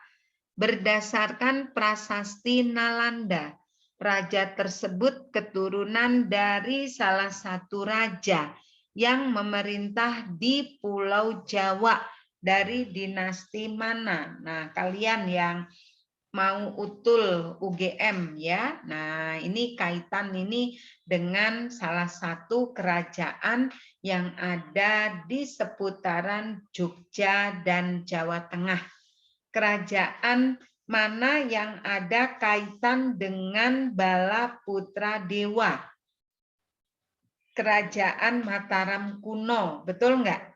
Berdasarkan prasasti Nalanda, raja tersebut keturunan dari salah satu raja yang memerintah di Pulau Jawa dari dinasti mana? Nah, kalian yang mau utul UGM ya. Nah, ini kaitan ini dengan salah satu kerajaan yang ada di seputaran Jogja dan Jawa Tengah. Kerajaan mana yang ada kaitan dengan Balaputra Dewa? Kerajaan Mataram kuno, betul nggak?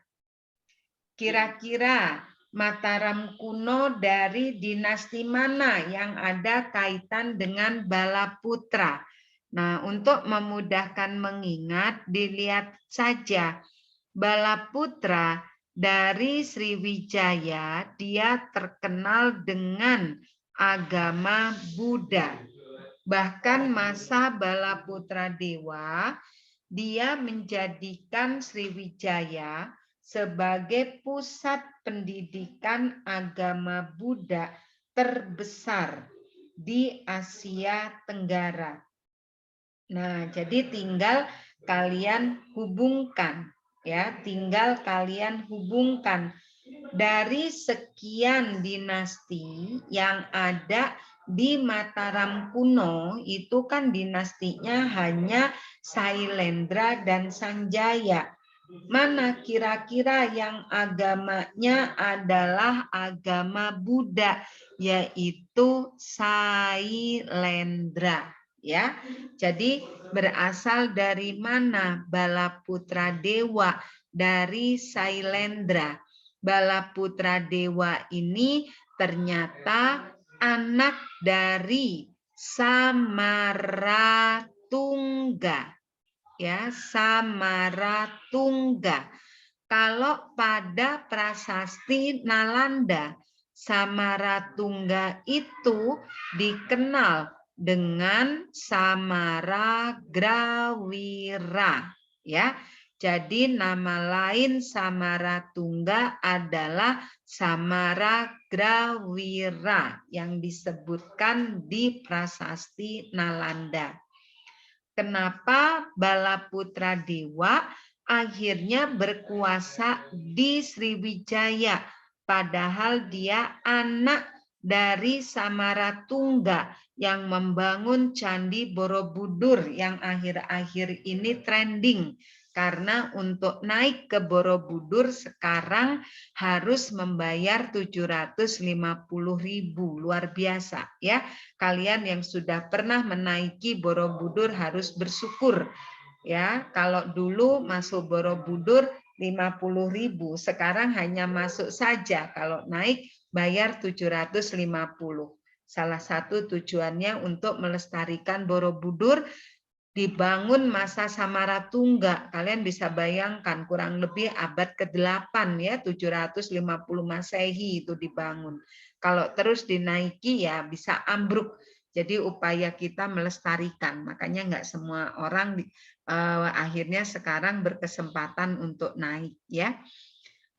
Kira-kira Mataram kuno dari dinasti mana yang ada kaitan dengan Balaputra? Nah, untuk memudahkan mengingat, dilihat saja Balaputra dari Sriwijaya, dia terkenal dengan agama Buddha. Bahkan masa Balaputra Dewa, dia menjadikan Sriwijaya sebagai pusat pendidikan agama Buddha terbesar di Asia Tenggara. Nah, jadi tinggal kalian hubungkan ya, tinggal kalian hubungkan dari sekian dinasti yang ada di Mataram kuno, itu kan dinastinya hanya Sailendra dan Sanjaya. Mana kira-kira yang agamanya adalah agama Buddha, yaitu Sailendra ya. Jadi berasal dari mana Balaputra Dewa? Dari Sailendra. Balaputra Dewa ini ternyata anak dari Samaratungga. Ya, Samaratungga. Kalau pada prasasti Nalanda, Samaratungga itu dikenal dengan Samaragrawira, ya. Jadi nama lain Samaratungga adalah Samaragrawira yang disebutkan di prasasti Nalanda. Kenapa Balaputra Dewa akhirnya berkuasa di Sriwijaya, padahal dia anak dari Samaratungga yang membangun Candi Borobudur yang akhir-akhir ini trending. Karena untuk naik ke Borobudur sekarang harus membayar 750.000, luar biasa ya. Kalian yang sudah pernah menaiki Borobudur harus bersyukur ya. Kalau dulu masuk Borobudur 50.000, sekarang hanya masuk saja. Kalau naik bayar 750. Salah satu tujuannya untuk melestarikan Borobudur dibangun masa Samaratungga. Kalian bisa bayangkan kurang lebih abad ke-8 ya, 750 Masehi itu dibangun. Kalau terus dinaiki ya bisa ambruk. Jadi upaya kita melestarikan. Makanya nggak semua orang akhirnya sekarang berkesempatan untuk naik ya.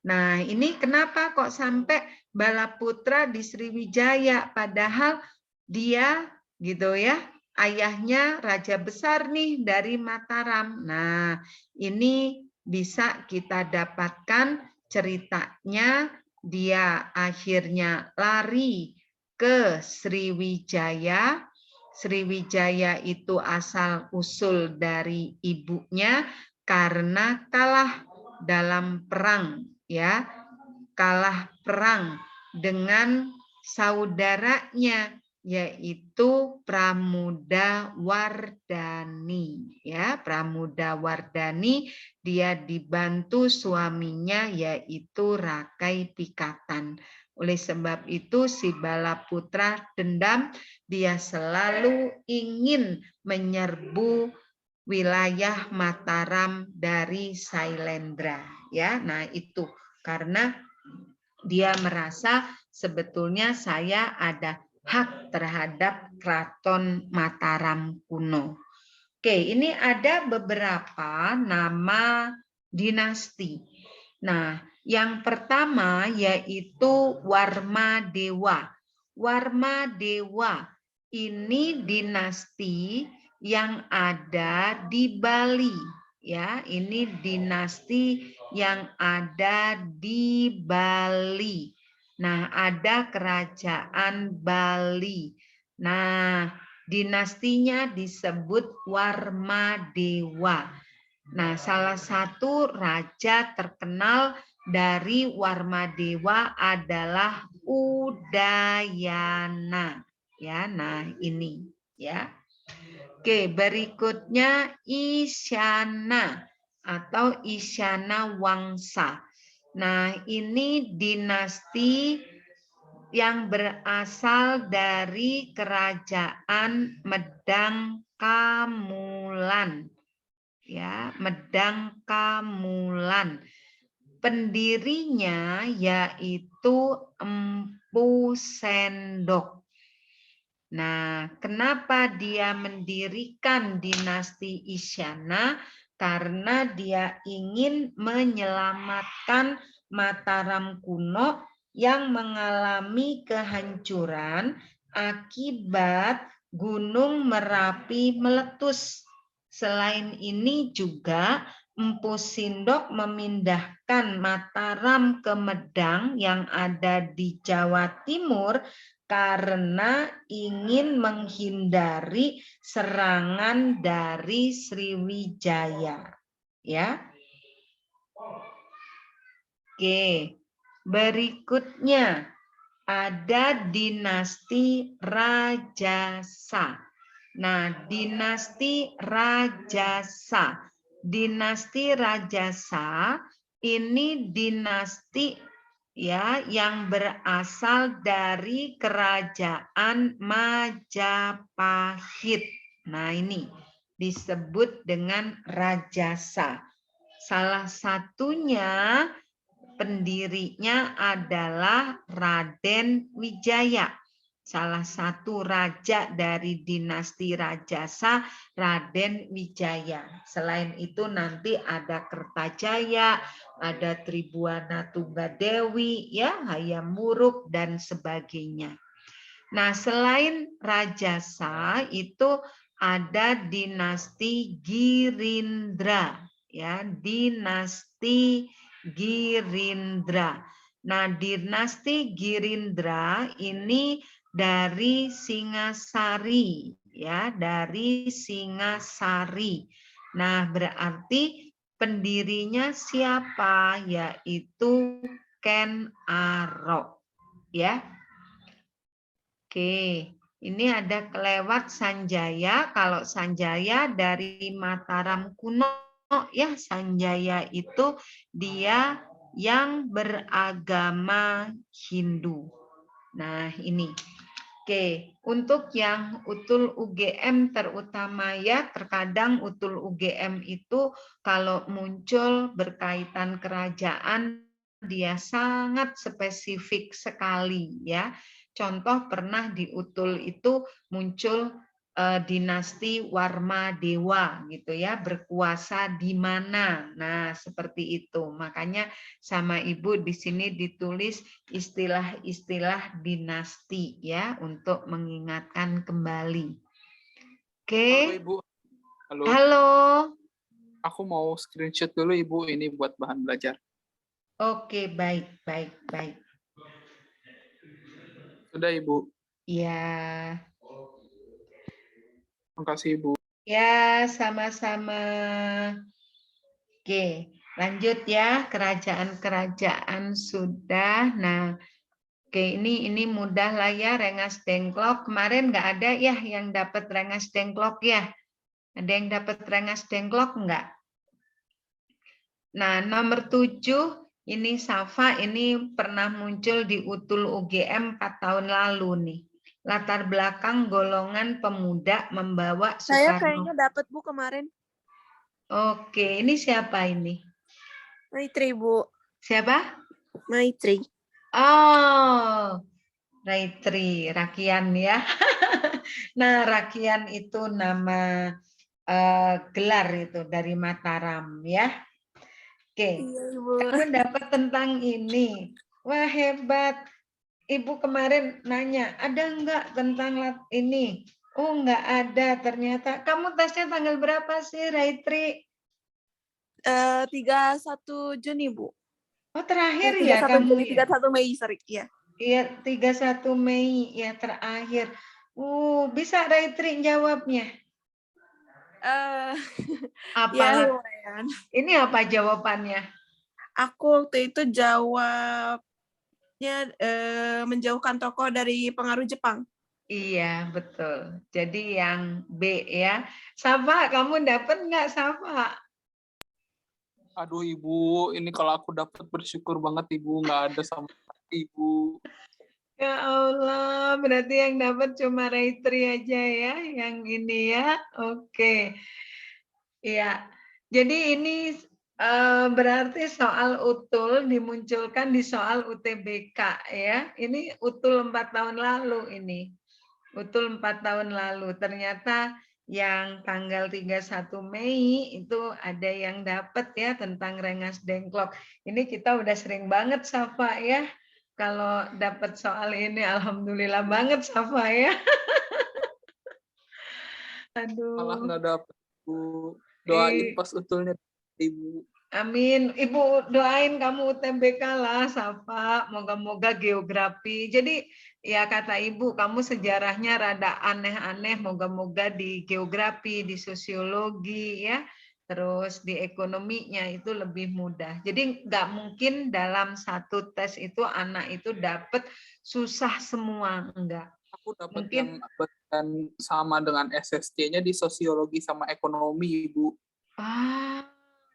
Nah, ini kenapa kok sampai Balaputra di Sriwijaya padahal dia gitu ya, ayahnya raja besar nih dari Mataram. Nah, ini bisa kita dapatkan ceritanya dia akhirnya lari ke Sriwijaya. Sriwijaya itu asal usul dari ibunya karena kalah dalam perang ya, kalah perang dengan saudaranya yaitu Pramodawardhani ya. Pramodawardhani dia dibantu suaminya yaitu Rakai Pikatan. Oleh sebab itu si Balaputra dendam, dia selalu ingin menyerbu wilayah Mataram dari Sailendra ya. Nah, itu karena dia merasa sebetulnya saya ada hak terhadap Keraton Mataram kuno. Oke, ini ada beberapa nama dinasti. Nah, yang pertama yaitu Warmadewa. Warmadewa ini dinasti yang ada di Bali. Ya, ini dinasti yang ada di Bali. Nah, ada kerajaan Bali. Nah, dinastinya disebut Warmadewa. Nah, salah satu raja terkenal dari Warmadewa adalah Udayana. Ya, nah ini ya. Oke, berikutnya Isyana atau Isyana Wangsa. Nah, ini dinasti yang berasal dari kerajaan Medang Kamulan. Ya, Medang Kamulan. Pendirinya yaitu Empu Sendok. Nah, kenapa dia mendirikan dinasti Isyana? Karena dia ingin menyelamatkan Mataram kuno yang mengalami kehancuran akibat Gunung Merapi meletus. Selain ini juga Empu Sindok memindahkan Mataram ke Medang yang ada di Jawa Timur karena ingin menghindari serangan dari Sriwijaya. Ya. Oke, berikutnya ada dinasti Rajasa. Nah, dinasti Rajasa. Dinasti Rajasa ini dinasti ya yang berasal dari kerajaan Majapahit. Nah, ini disebut dengan Rajasa. Salah satunya pendirinya adalah Raden Wijaya. Salah satu raja dari dinasti Rajasa, Raden Wijaya. Selain itu nanti ada Kertajaya, ada Tribuana Tunggadewi, ya, Hayam Wuruk dan sebagainya. Nah, selain Rajasa itu ada dinasti Girindra, ya, dinasti Girindra. Nah, dinasti Girindra ini dari Singasari, ya, dari Singasari. Nah, berarti pendirinya siapa? Yaitu Ken Arok, ya. Oke, ini ada kelewat Sanjaya. Kalau Sanjaya dari Mataram kuno, ya, Sanjaya itu dia yang beragama Hindu. Nah, ini. Oke, untuk yang utul UGM terutama, ya, terkadang utul UGM itu kalau muncul berkaitan kerajaan dia sangat spesifik sekali, ya. Contoh pernah di utul itu muncul dinasti Warma Dewa gitu, ya, berkuasa di mana. Nah, seperti itu. Makanya sama Ibu di sini ditulis istilah-istilah dinasti, ya, untuk mengingatkan kembali. Oke. Halo Ibu. Halo. Halo. Aku mau screenshot dulu Ibu, ini buat bahan belajar. Oke, baik, baik, baik. Sudah Ibu. Ya. Terima kasih Ibu. Ya, sama-sama. Oke, lanjut ya, kerajaan-kerajaan sudah. Nah, oke, ini mudah lah ya, Rengas Dengklok. Kemarin nggak ada ya yang dapat Rengas Dengklok ya? Ada yang dapat Rengas Dengklok nggak? Nah, nomor 7, ini Safa, ini pernah muncul di utul UGM 4 tahun lalu nih. Latar belakang golongan pemuda membawa Saya Soekarno. kayaknya dapat Bu kemarin. Oke, ini siapa ini? Maitri Bu. Siapa? Maitri. Oh, Raitri, Rakian ya. Nah, Rakian itu nama gelar itu dari Mataram ya. Oke, Iya, Ibu. kamu dapat tentang ini. Wah, hebat. Ibu kemarin nanya, ada enggak tentang ini? Oh, enggak ada ternyata. Kamu tesnya tanggal berapa sih, Raitri? 31 Juni, Bu. Oh, terakhir 31 ya kamu Juni, ya? 31 Mei, sorry. Iya. Iya, 31 Mei ya terakhir. Bisa Raitri jawabnya? Ya, Apa? lumayan. Ini apa jawabannya? Aku waktu itu jawabnya menjauhkan tokoh dari pengaruh Jepang. Iya, betul. Jadi yang B ya. Safa, kamu dapat nggak, Safa? Aduh Ibu, ini kalau aku dapat bersyukur banget Ibu, nggak ada sama Ibu. Ya Allah, berarti yang dapat cuma Raitri aja ya, yang ini ya. Oke. Iya. Jadi ini berarti soal utul dimunculkan di soal UTBK ya. Ini utul 4 tahun lalu ini. Utul 4 tahun lalu. Ternyata yang tanggal 31 Mei itu ada yang dapat ya tentang Rengas Dengklok. Ini kita udah sering banget Safa ya. Kalau dapat soal ini alhamdulillah banget Safa ya. Aduh. Malah nggak dapat Ibu. Doain pas utulnya Ibu. Amin. Ibu doain kamu UTBK lah, Safa. Moga-moga geografi. Jadi ya kata Ibu, kamu sejarahnya rada aneh-aneh. Moga-moga di geografi, di sosiologi, ya. Terus di ekonominya itu lebih mudah. Jadi nggak mungkin dalam satu tes itu anak itu dapat susah semua. Enggak. Aku dapat Mungkin yang sama dengan SSC-nya di sosiologi sama ekonomi, Ibu.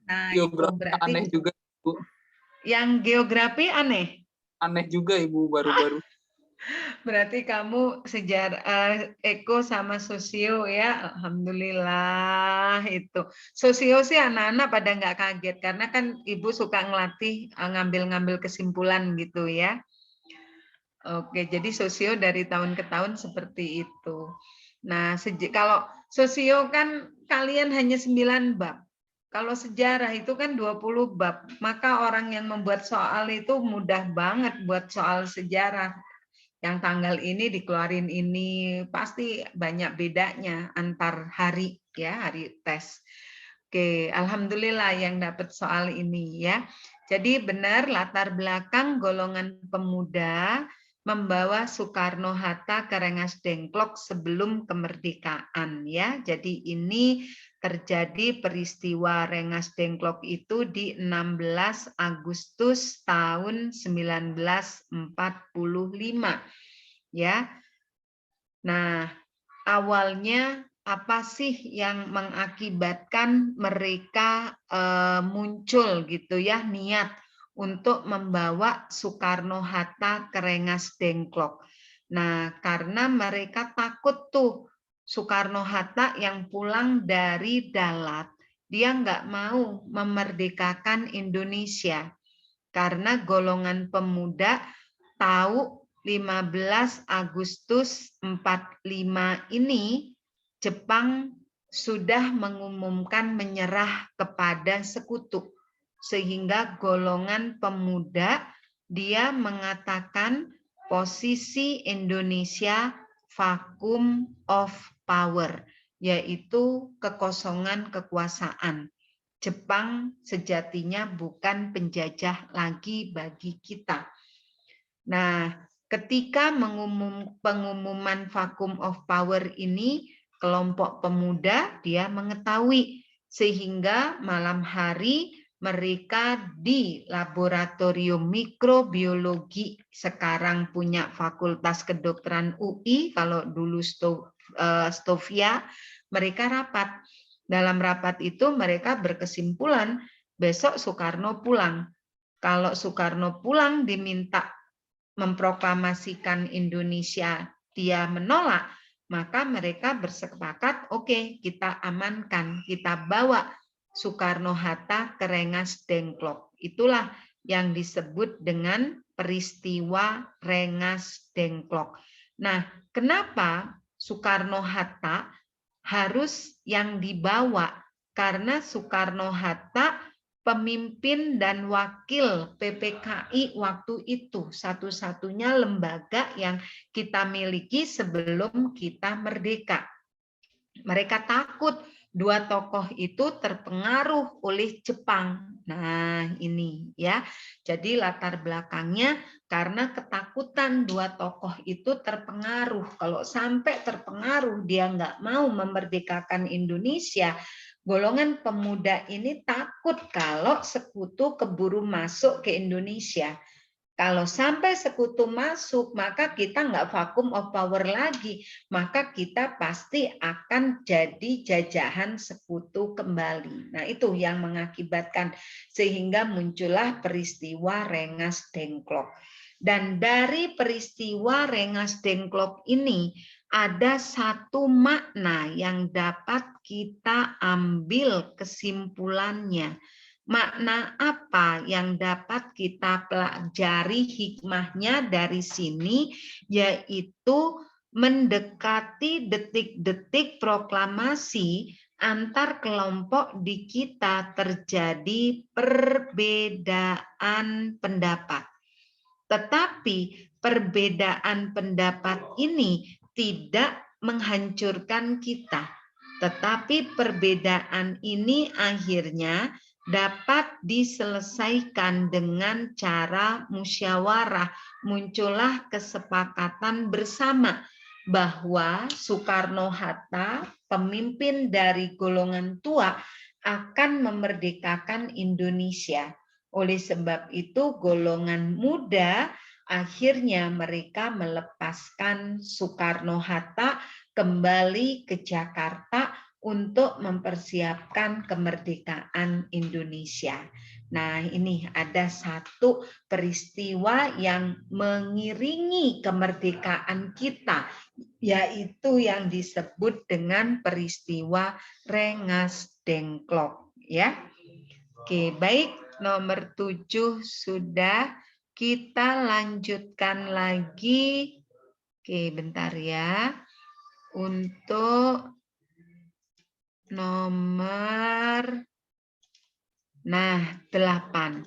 nah Geografi itu berarti aneh juga, Bu. yang geografi aneh. Aneh juga Ibu baru-baru. Berarti kamu sejarah Eko sama sosio ya, alhamdulillah itu. Sosio sih anak-anak pada nggak kaget karena kan ibu suka ngelatih ngambil-ngambil kesimpulan gitu ya. Oke, jadi sosio dari tahun ke tahun seperti itu. Nah, kalau sosio kan kalian hanya 9 bab. Kalau sejarah itu kan 20 bab. Maka orang yang membuat soal itu mudah banget buat soal sejarah. Yang tanggal ini dikeluarin ini pasti banyak bedanya antar hari ya, hari tes. Oke, alhamdulillah yang dapat soal ini ya. Jadi benar latar belakang golongan pemuda membawa Soekarno-Hatta ke Rengas Dengklok sebelum kemerdekaan ya. Jadi ini terjadi peristiwa Rengas Dengklok itu di 16 Agustus tahun 1945 ya. Nah, awalnya apa sih yang mengakibatkan mereka muncul gitu ya niat untuk membawa Soekarno-Hatta ke Rengas Dengklok. Nah, karena mereka takut tuh Soekarno-Hatta yang pulang dari Dalat, dia nggak mau memerdekakan Indonesia karena golongan pemuda tahu 15 Agustus 45 ini Jepang sudah mengumumkan menyerah kepada sekutu. Sehingga golongan pemuda dia mengatakan posisi Indonesia vacuum of power, yaitu kekosongan kekuasaan. Jepang sejatinya bukan penjajah lagi bagi kita. Nah, ketika pengumuman vacuum of power ini, kelompok pemuda dia mengetahui sehingga malam hari mereka di laboratorium mikrobiologi sekarang punya Fakultas Kedokteran UI, kalau dulu Stovia, mereka rapat. Dalam rapat itu mereka berkesimpulan besok Soekarno pulang. Kalau Soekarno pulang diminta memproklamasikan Indonesia, dia menolak, maka mereka bersepakat, oke, kita amankan, kita bawa Soekarno-Hatta ke Rengas Dengklok. Itulah yang disebut dengan peristiwa Rengas Dengklok. Nah, kenapa Soekarno-Hatta harus yang dibawa? Karena Soekarno-Hatta pemimpin dan wakil PPKI waktu itu, satu-satunya lembaga yang kita miliki sebelum kita merdeka. Mereka takut dua tokoh itu terpengaruh oleh Jepang. Nah, ini ya. Jadi latar belakangnya karena ketakutan dua tokoh itu terpengaruh. Kalau sampai terpengaruh dia nggak mau memerdekakan Indonesia, golongan pemuda ini takut kalau sekutu keburu masuk ke Indonesia. Kalau sampai sekutu masuk, maka kita nggak vacuum of power lagi. Maka kita pasti akan jadi jajahan sekutu kembali. Nah, itu yang mengakibatkan sehingga muncullah peristiwa Rengas Dengklok. Dan dari peristiwa Rengas Dengklok ini, ada satu makna yang dapat kita ambil kesimpulannya. Makna apa yang dapat kita pelajari hikmahnya dari sini, yaitu mendekati detik-detik proklamasi antar kelompok di kita terjadi perbedaan pendapat. Tetapi perbedaan pendapat ini tidak menghancurkan kita, tetapi perbedaan ini akhirnya dapat diselesaikan dengan cara musyawarah. Muncullah kesepakatan bersama bahwa Soekarno-Hatta, pemimpin dari golongan tua, akan memerdekakan Indonesia. Oleh sebab itu, golongan muda akhirnya mereka melepaskan Soekarno-Hatta kembali ke Jakarta untuk mempersiapkan kemerdekaan Indonesia. Nah, ini ada satu peristiwa yang mengiringi kemerdekaan kita, yaitu yang disebut dengan peristiwa Rengas Dengklok, ya. Oke, baik, nomor 7 sudah. Kita lanjutkan lagi. Oke, bentar ya. Untuk nomor 8.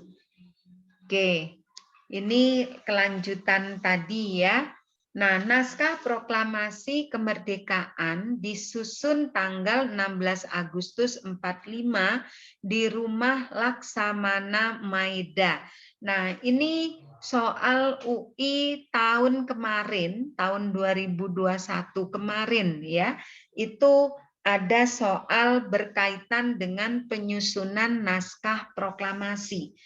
Oke, ini kelanjutan tadi ya. Nah, naskah proklamasi kemerdekaan disusun tanggal 16 Agustus 45 di Rumah Laksamana Maeda. Nah, ini soal UI tahun kemarin, tahun 2021 kemarin ya. Itu ada soal berkaitan dengan penyusunan naskah proklamasi.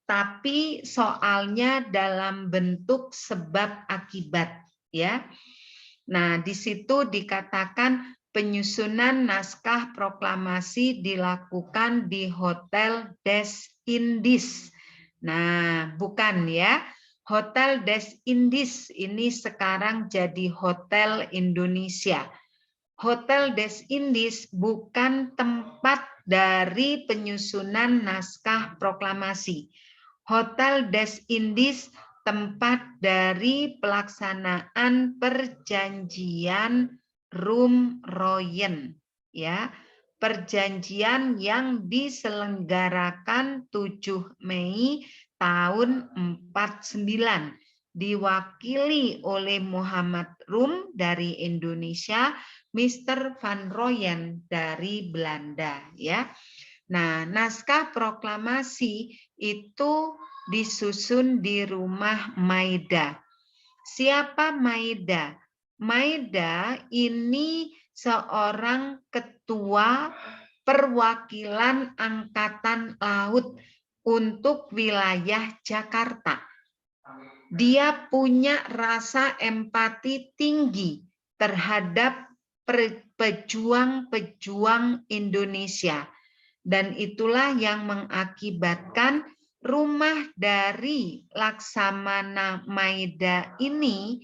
Tapi soalnya dalam bentuk sebab akibat, ya. Nah, di situ dikatakan penyusunan naskah proklamasi dilakukan di Hotel Des Indies. Nah, bukan ya. Hotel Des Indies ini sekarang jadi Hotel Indonesia. Hotel Des Indies bukan tempat dari penyusunan naskah proklamasi. Hotel Des Indies tempat dari pelaksanaan perjanjian Rumroyen, ya. Perjanjian yang diselenggarakan 7 Mei tahun 49 diwakili oleh Muhammad Rum dari Indonesia, Mr. Van Rooyen dari Belanda, ya. Nah, naskah proklamasi itu disusun di Rumah Maeda. Siapa Maeda? Maeda ini seorang ketua perwakilan Angkatan Laut untuk wilayah Jakarta. Dia punya rasa empati tinggi terhadap pejuang-pejuang Indonesia. Dan itulah yang mengakibatkan rumah dari Laksamana Maeda ini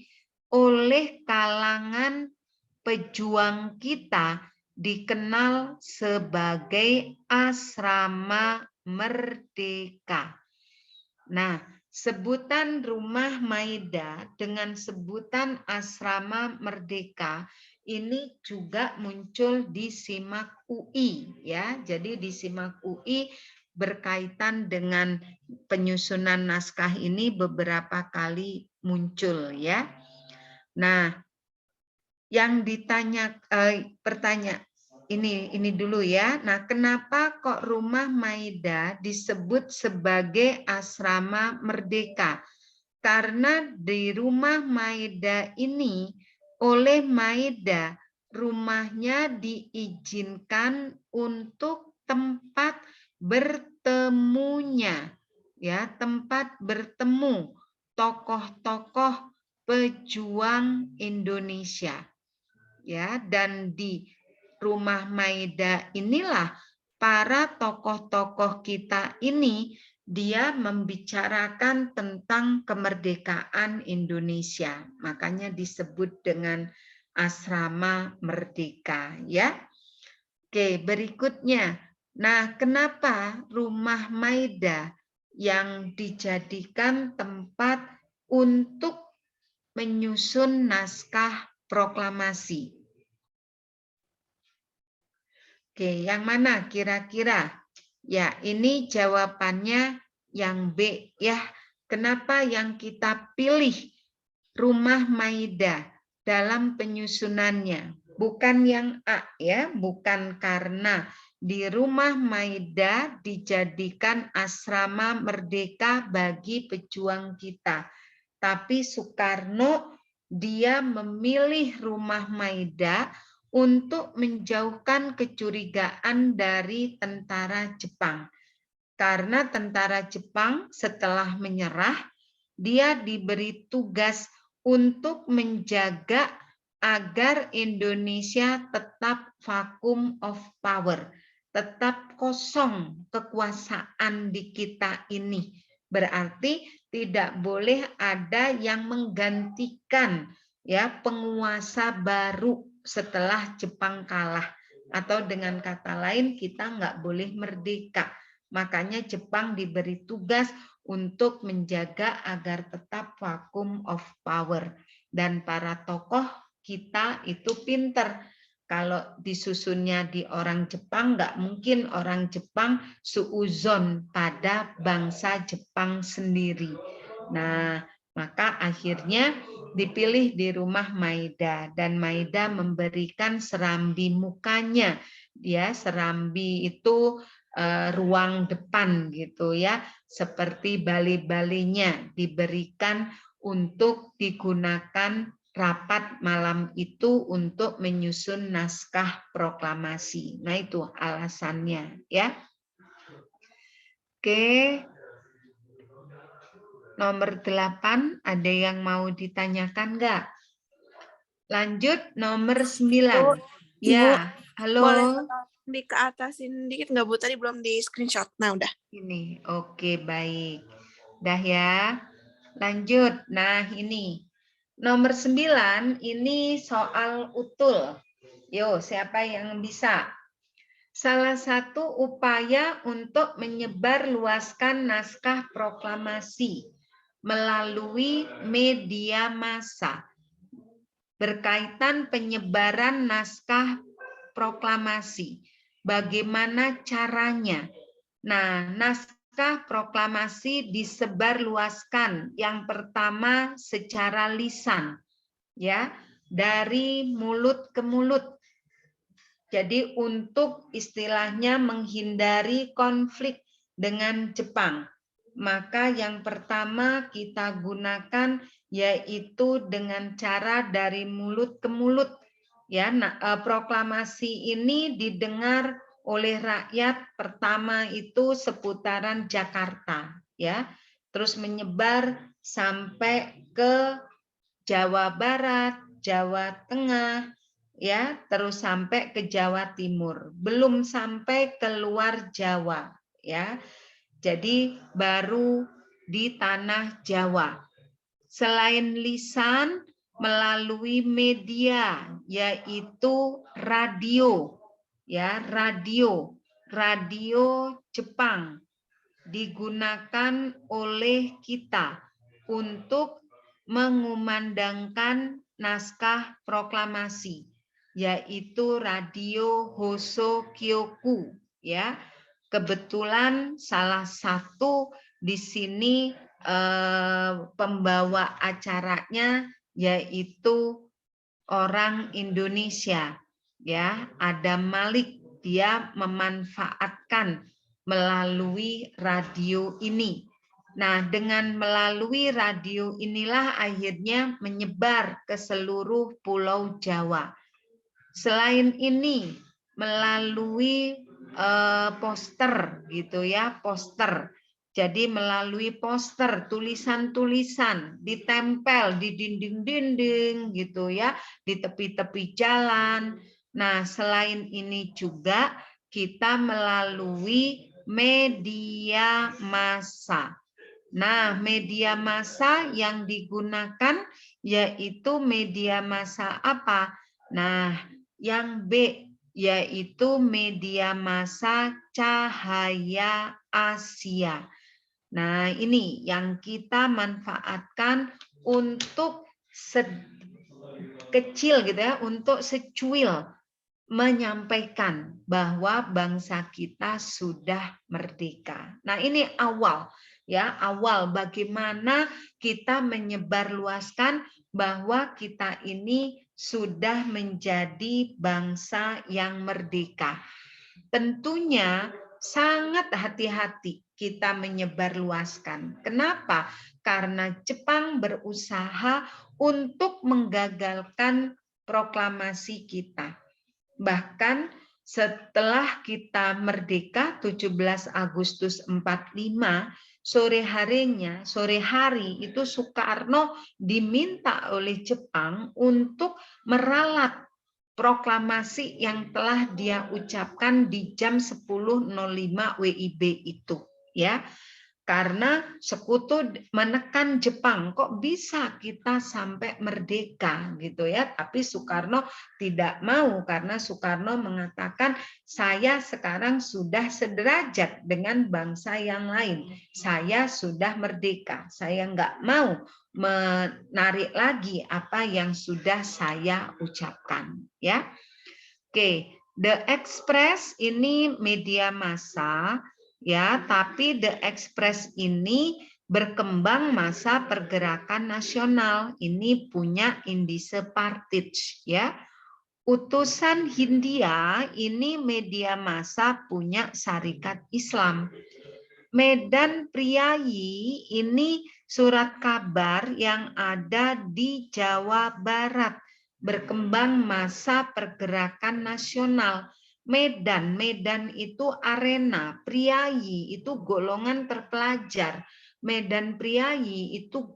oleh kalangan pejuang kita dikenal sebagai Asrama Merdeka. Nah, sebutan Rumah Maeda dengan sebutan Asrama Merdeka ini juga muncul di Simak UI, ya. Jadi di Simak UI berkaitan dengan penyusunan naskah ini beberapa kali muncul, ya. Nah, yang ini dulu ya. Nah, kenapa kok Rumah Maeda disebut sebagai Asrama Merdeka? Karena di Rumah Maeda ini oleh Maeda rumahnya diizinkan untuk tempat bertemunya, ya, tempat bertemu tokoh-tokoh pejuang Indonesia, ya. Dan di Rumah Maeda inilah para tokoh-tokoh kita ini dia membicarakan tentang kemerdekaan Indonesia. Makanya disebut dengan Asrama Merdeka, ya. Oke, berikutnya. Nah, kenapa Rumah Maeda yang dijadikan tempat untuk menyusun naskah proklamasi? Oke, yang mana kira-kira? Ya, ini jawabannya yang B, ya. Kenapa yang kita pilih Rumah Maeda dalam penyusunannya? Bukan yang A, ya. Bukan karena di Rumah Maeda dijadikan asrama merdeka bagi pejuang kita. Tapi Soekarno dia memilih Rumah Maeda untuk menjauhkan kecurigaan dari tentara Jepang. Karena tentara Jepang setelah menyerah, dia diberi tugas untuk menjaga agar Indonesia tetap vacuum of power. tetap kosong kekuasaan di kita ini. Berarti tidak boleh ada yang menggantikan ya penguasa baru setelah Jepang kalah. Atau dengan kata lain kita nggak boleh merdeka. Makanya Jepang diberi tugas untuk menjaga agar tetap vacuum of power. Dan para tokoh kita itu pinter. Kalau disusunnya di orang Jepang, nggak mungkin orang Jepang suuzon pada bangsa Jepang sendiri. Nah, maka akhirnya dipilih di rumah Maeda, dan Maeda memberikan serambi mukanya. Ya, serambi itu ruang depan gitu ya, seperti bali-balinya diberikan untuk digunakan rapat malam itu untuk menyusun naskah proklamasi. Nah, itu alasannya ya. Oke. Nomor 8, ada yang mau ditanyakan nggak? Lanjut nomor 9. Ya, halo. Boleh di ke atasin dikit nggak Bu? Tadi belum di screenshot. Nah, udah. Ini, oke baik. Dah ya. Lanjut. Nah, ini. Nomor 9, ini soal utul. Yo, siapa yang bisa? Salah satu upaya untuk menyebarluaskan naskah proklamasi melalui media massa berkaitan penyebaran naskah proklamasi. Bagaimana caranya? Nah, naskah proklamasi disebarluaskan yang pertama secara lisan, ya, dari mulut ke mulut. Jadi untuk istilahnya menghindari konflik dengan Jepang, maka yang pertama kita gunakan yaitu dengan cara dari mulut ke mulut. Ya, nah, proklamasi ini didengar oleh rakyat pertama itu seputaran Jakarta, ya, terus menyebar sampai ke Jawa Barat, Jawa Tengah, ya, terus sampai ke Jawa Timur, belum sampai keluar Jawa, ya. Jadi baru di tanah Jawa. Selain lisan, melalui media, yaitu radio, ya, radio Jepang digunakan oleh kita untuk mengumandangkan naskah proklamasi, yaitu radio Hoso Kyoku, ya. Kebetulan salah satu di sini pembawa acaranya yaitu orang Indonesia, ya, Adam Malik. Dia memanfaatkan melalui radio ini. Nah, dengan melalui radio inilah akhirnya menyebar ke seluruh Pulau Jawa. Selain ini, melalui poster gitu ya, poster. Jadi melalui poster, tulisan-tulisan ditempel di dinding-dinding gitu ya, di tepi-tepi jalan. Nah, selain ini juga kita melalui media massa. Nah, media massa yang digunakan yaitu media massa apa? Nah, yang B yaitu media massa Cahaya Asia. Nah, ini yang kita manfaatkan untuk kecil gitu ya, untuk secuil menyampaikan bahwa bangsa kita sudah merdeka. Nah, ini awal ya, awal bagaimana kita menyebarluaskan bahwa kita ini sudah menjadi bangsa yang merdeka. Tentunya sangat hati-hati kita menyebarluaskan. Kenapa? Karena Jepang berusaha untuk menggagalkan proklamasi kita. Bahkan setelah kita merdeka 17 Agustus 45, sore hari itu Soekarno diminta oleh Jepang untuk meralat proklamasi yang telah dia ucapkan di jam 10.05 WIB itu, ya. Karena sekutu menekan Jepang, kok bisa kita sampai merdeka gitu ya. Tapi Soekarno tidak mau, karena Soekarno mengatakan saya sekarang sudah sederajat dengan bangsa yang lain. Saya sudah merdeka, saya nggak mau menarik lagi apa yang sudah saya ucapkan, ya. Oke, The Express ini media massa, ya, tapi The Express ini berkembang masa pergerakan nasional. Ini punya Indise Partij, ya. Utusan Hindia ini media massa punya Syarikat Islam. Medan Priayi ini surat kabar yang ada di Jawa Barat, berkembang masa pergerakan nasional. Medan itu arena, Priayi itu golongan terpelajar. Medan Priayi itu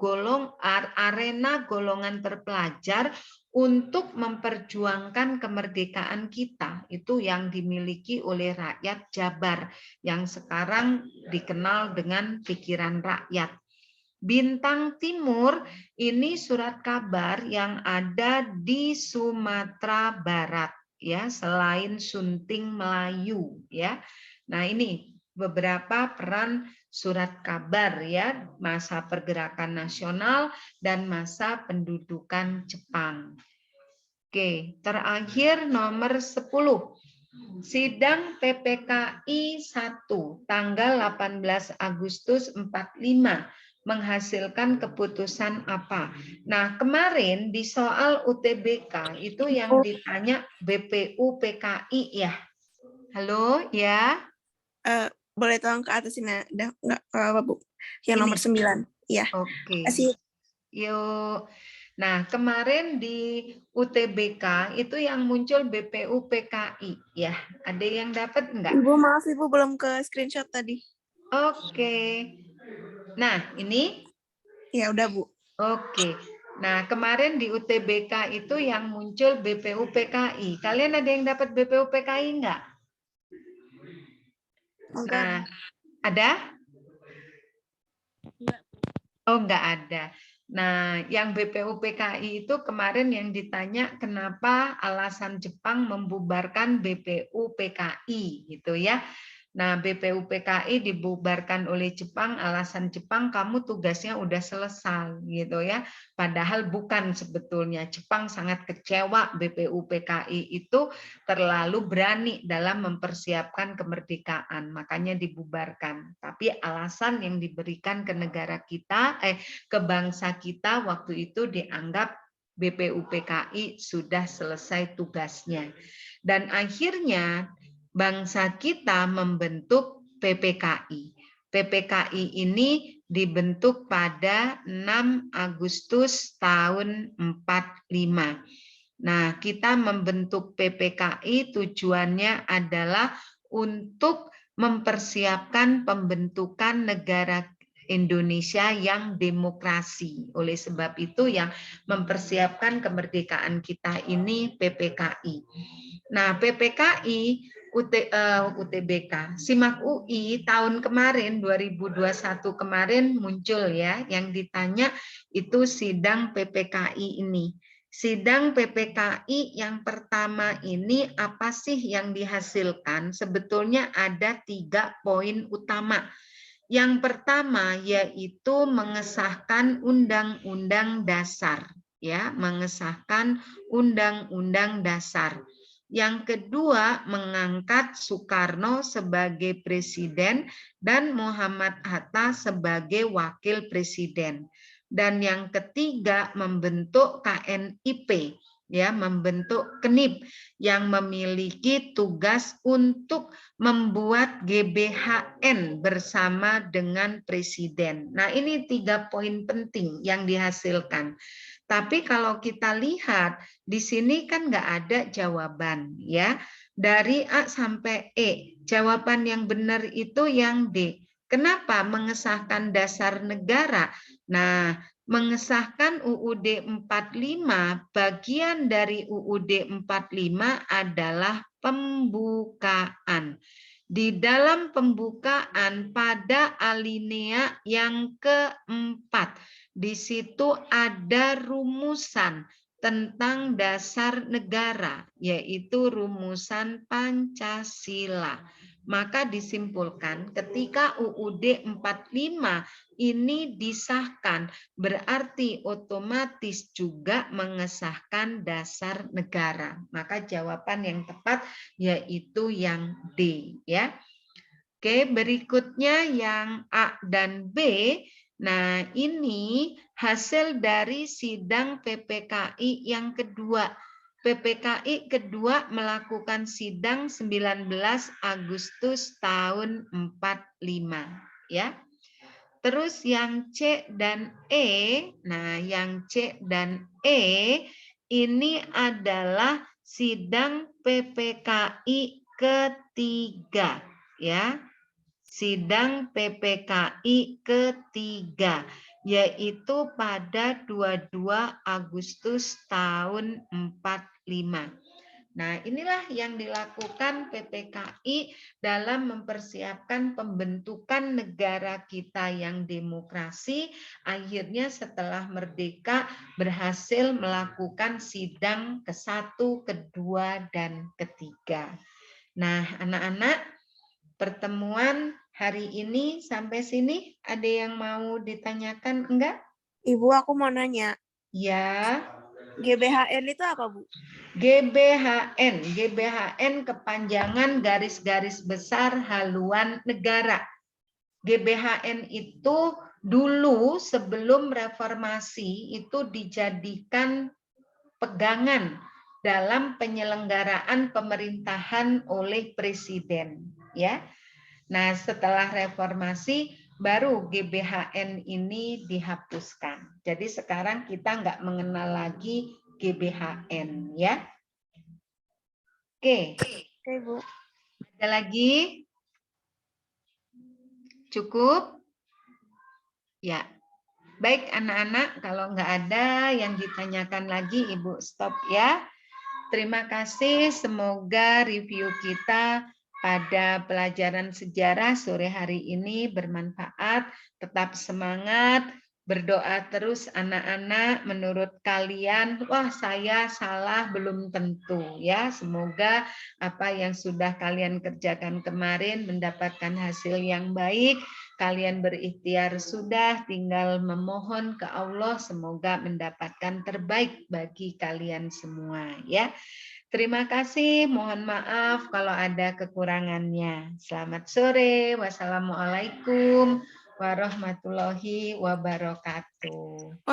arena golongan terpelajar untuk memperjuangkan kemerdekaan kita. Itu yang dimiliki oleh rakyat Jabar yang sekarang dikenal dengan pikiran rakyat. Bintang Timur ini surat kabar yang ada di Sumatera Barat, ya, selain Sunting Melayu, ya. Nah, ini beberapa peran surat kabar, ya, masa pergerakan nasional dan masa pendudukan Jepang. Oke, terakhir nomor 10. Sidang PPKI 1 tanggal 18 Agustus 45 menghasilkan keputusan apa? Nah, kemarin di soal UTBK itu yang ditanya BPU PKI, ya. Halo, ya. Boleh tolong ke atas ini, nggak apa Bu? Yang Ini. nomor 9. Iya. Oke. Kasih. Yuk. Nah, kemarin di UTBK itu yang muncul BPU PKI, ya. Ada yang dapat enggak? Ibu maaf Ibu belum ke screenshot tadi. Oke. Nah, ini? Ya udah Bu. Oke. Nah, kemarin di UTBK itu yang muncul BPU PKI. Kalian ada yang dapat BPU PKI enggak? Nah, ada? Oh, enggak ada. Nah, yang BPU PKI itu kemarin yang ditanya kenapa alasan Jepang membubarkan BPU PKI gitu ya. Nah, BPU PKI dibubarkan oleh Jepang, alasan Jepang kamu tugasnya udah selesai gitu ya. Padahal bukan sebetulnya. Jepang sangat kecewa BPU PKI itu terlalu berani dalam mempersiapkan kemerdekaan, makanya dibubarkan. Tapi alasan yang diberikan ke negara kita, ke bangsa kita waktu itu dianggap BPU PKI sudah selesai tugasnya. Dan akhirnya bangsa kita membentuk PPKI. PPKI ini dibentuk pada 6 Agustus tahun 45. Nah, kita membentuk PPKI tujuannya adalah untuk mempersiapkan pembentukan negara Indonesia yang demokrasi. Oleh sebab itu yang mempersiapkan kemerdekaan kita ini PPKI. Nah, PPKI UTBK, SIMAK UI tahun kemarin 2021 kemarin muncul ya, yang ditanya itu sidang PPKI ini. Sidang PPKI yang pertama ini apa sih yang dihasilkan? Sebetulnya ada 3 poin utama. Yang pertama yaitu mengesahkan Undang-Undang Dasar, ya, mengesahkan Undang-Undang Dasar. Yang kedua, mengangkat Soekarno sebagai presiden dan Muhammad Hatta sebagai wakil presiden. Dan yang ketiga, membentuk KNIP, ya, membentuk KNIP yang memiliki tugas untuk membuat GBHN bersama dengan presiden. Nah, ini 3 poin penting yang dihasilkan. Tapi kalau kita lihat di sini kan nggak ada jawaban, ya. Dari A sampai E, jawaban yang benar itu yang D. Kenapa mengesahkan dasar negara? Nah, mengesahkan UUD 45, bagian dari UUD 45 adalah pembukaan. Di dalam pembukaan pada alinea yang keempat, di situ ada rumusan tentang dasar negara, yaitu rumusan Pancasila. Maka disimpulkan ketika UUD 45 ini disahkan, berarti otomatis juga mengesahkan dasar negara. Maka jawaban yang tepat yaitu yang D, ya. Oke, berikutnya yang A dan B. Nah, ini hasil dari sidang PPKI yang kedua. PPKI kedua melakukan sidang 19 Agustus tahun 45, ya. Terus yang C dan E, nah yang C dan E ini adalah sidang PPKI ketiga, ya. Sidang PPKI ketiga, yaitu pada 22 Agustus tahun 45. Nah, inilah yang dilakukan PPKI dalam mempersiapkan pembentukan negara kita yang demokrasi. Akhirnya setelah merdeka berhasil melakukan sidang ke-1, ke-2, dan ke-3. Nah, anak-anak, pertemuan hari ini sampai sini ada yang mau ditanyakan enggak? Ibu, aku mau nanya. Ya. GBHN itu apa, Bu? GBHN kepanjangan garis-garis besar haluan negara. GBHN itu dulu sebelum reformasi itu dijadikan pegangan dalam penyelenggaraan pemerintahan oleh presiden, ya. Nah, setelah reformasi baru GBHN ini dihapuskan. Jadi sekarang kita nggak mengenal lagi GBHN, ya. Oke. Oke, Bu. Ada lagi? Cukup? Ya. Baik anak-anak, kalau nggak ada yang ditanyakan lagi, Ibu stop ya. Terima kasih, semoga review kita pada pelajaran sejarah sore hari ini bermanfaat. Tetap semangat, berdoa terus anak-anak. Menurut kalian, wah saya salah belum tentu ya. Semoga apa yang sudah kalian kerjakan kemarin mendapatkan hasil yang baik. Kalian berikhtiar sudah, tinggal memohon ke Allah semoga mendapatkan terbaik bagi kalian semua ya. Terima kasih, mohon maaf kalau ada kekurangannya. Selamat sore, wassalamualaikum warahmatullahi wabarakatuh.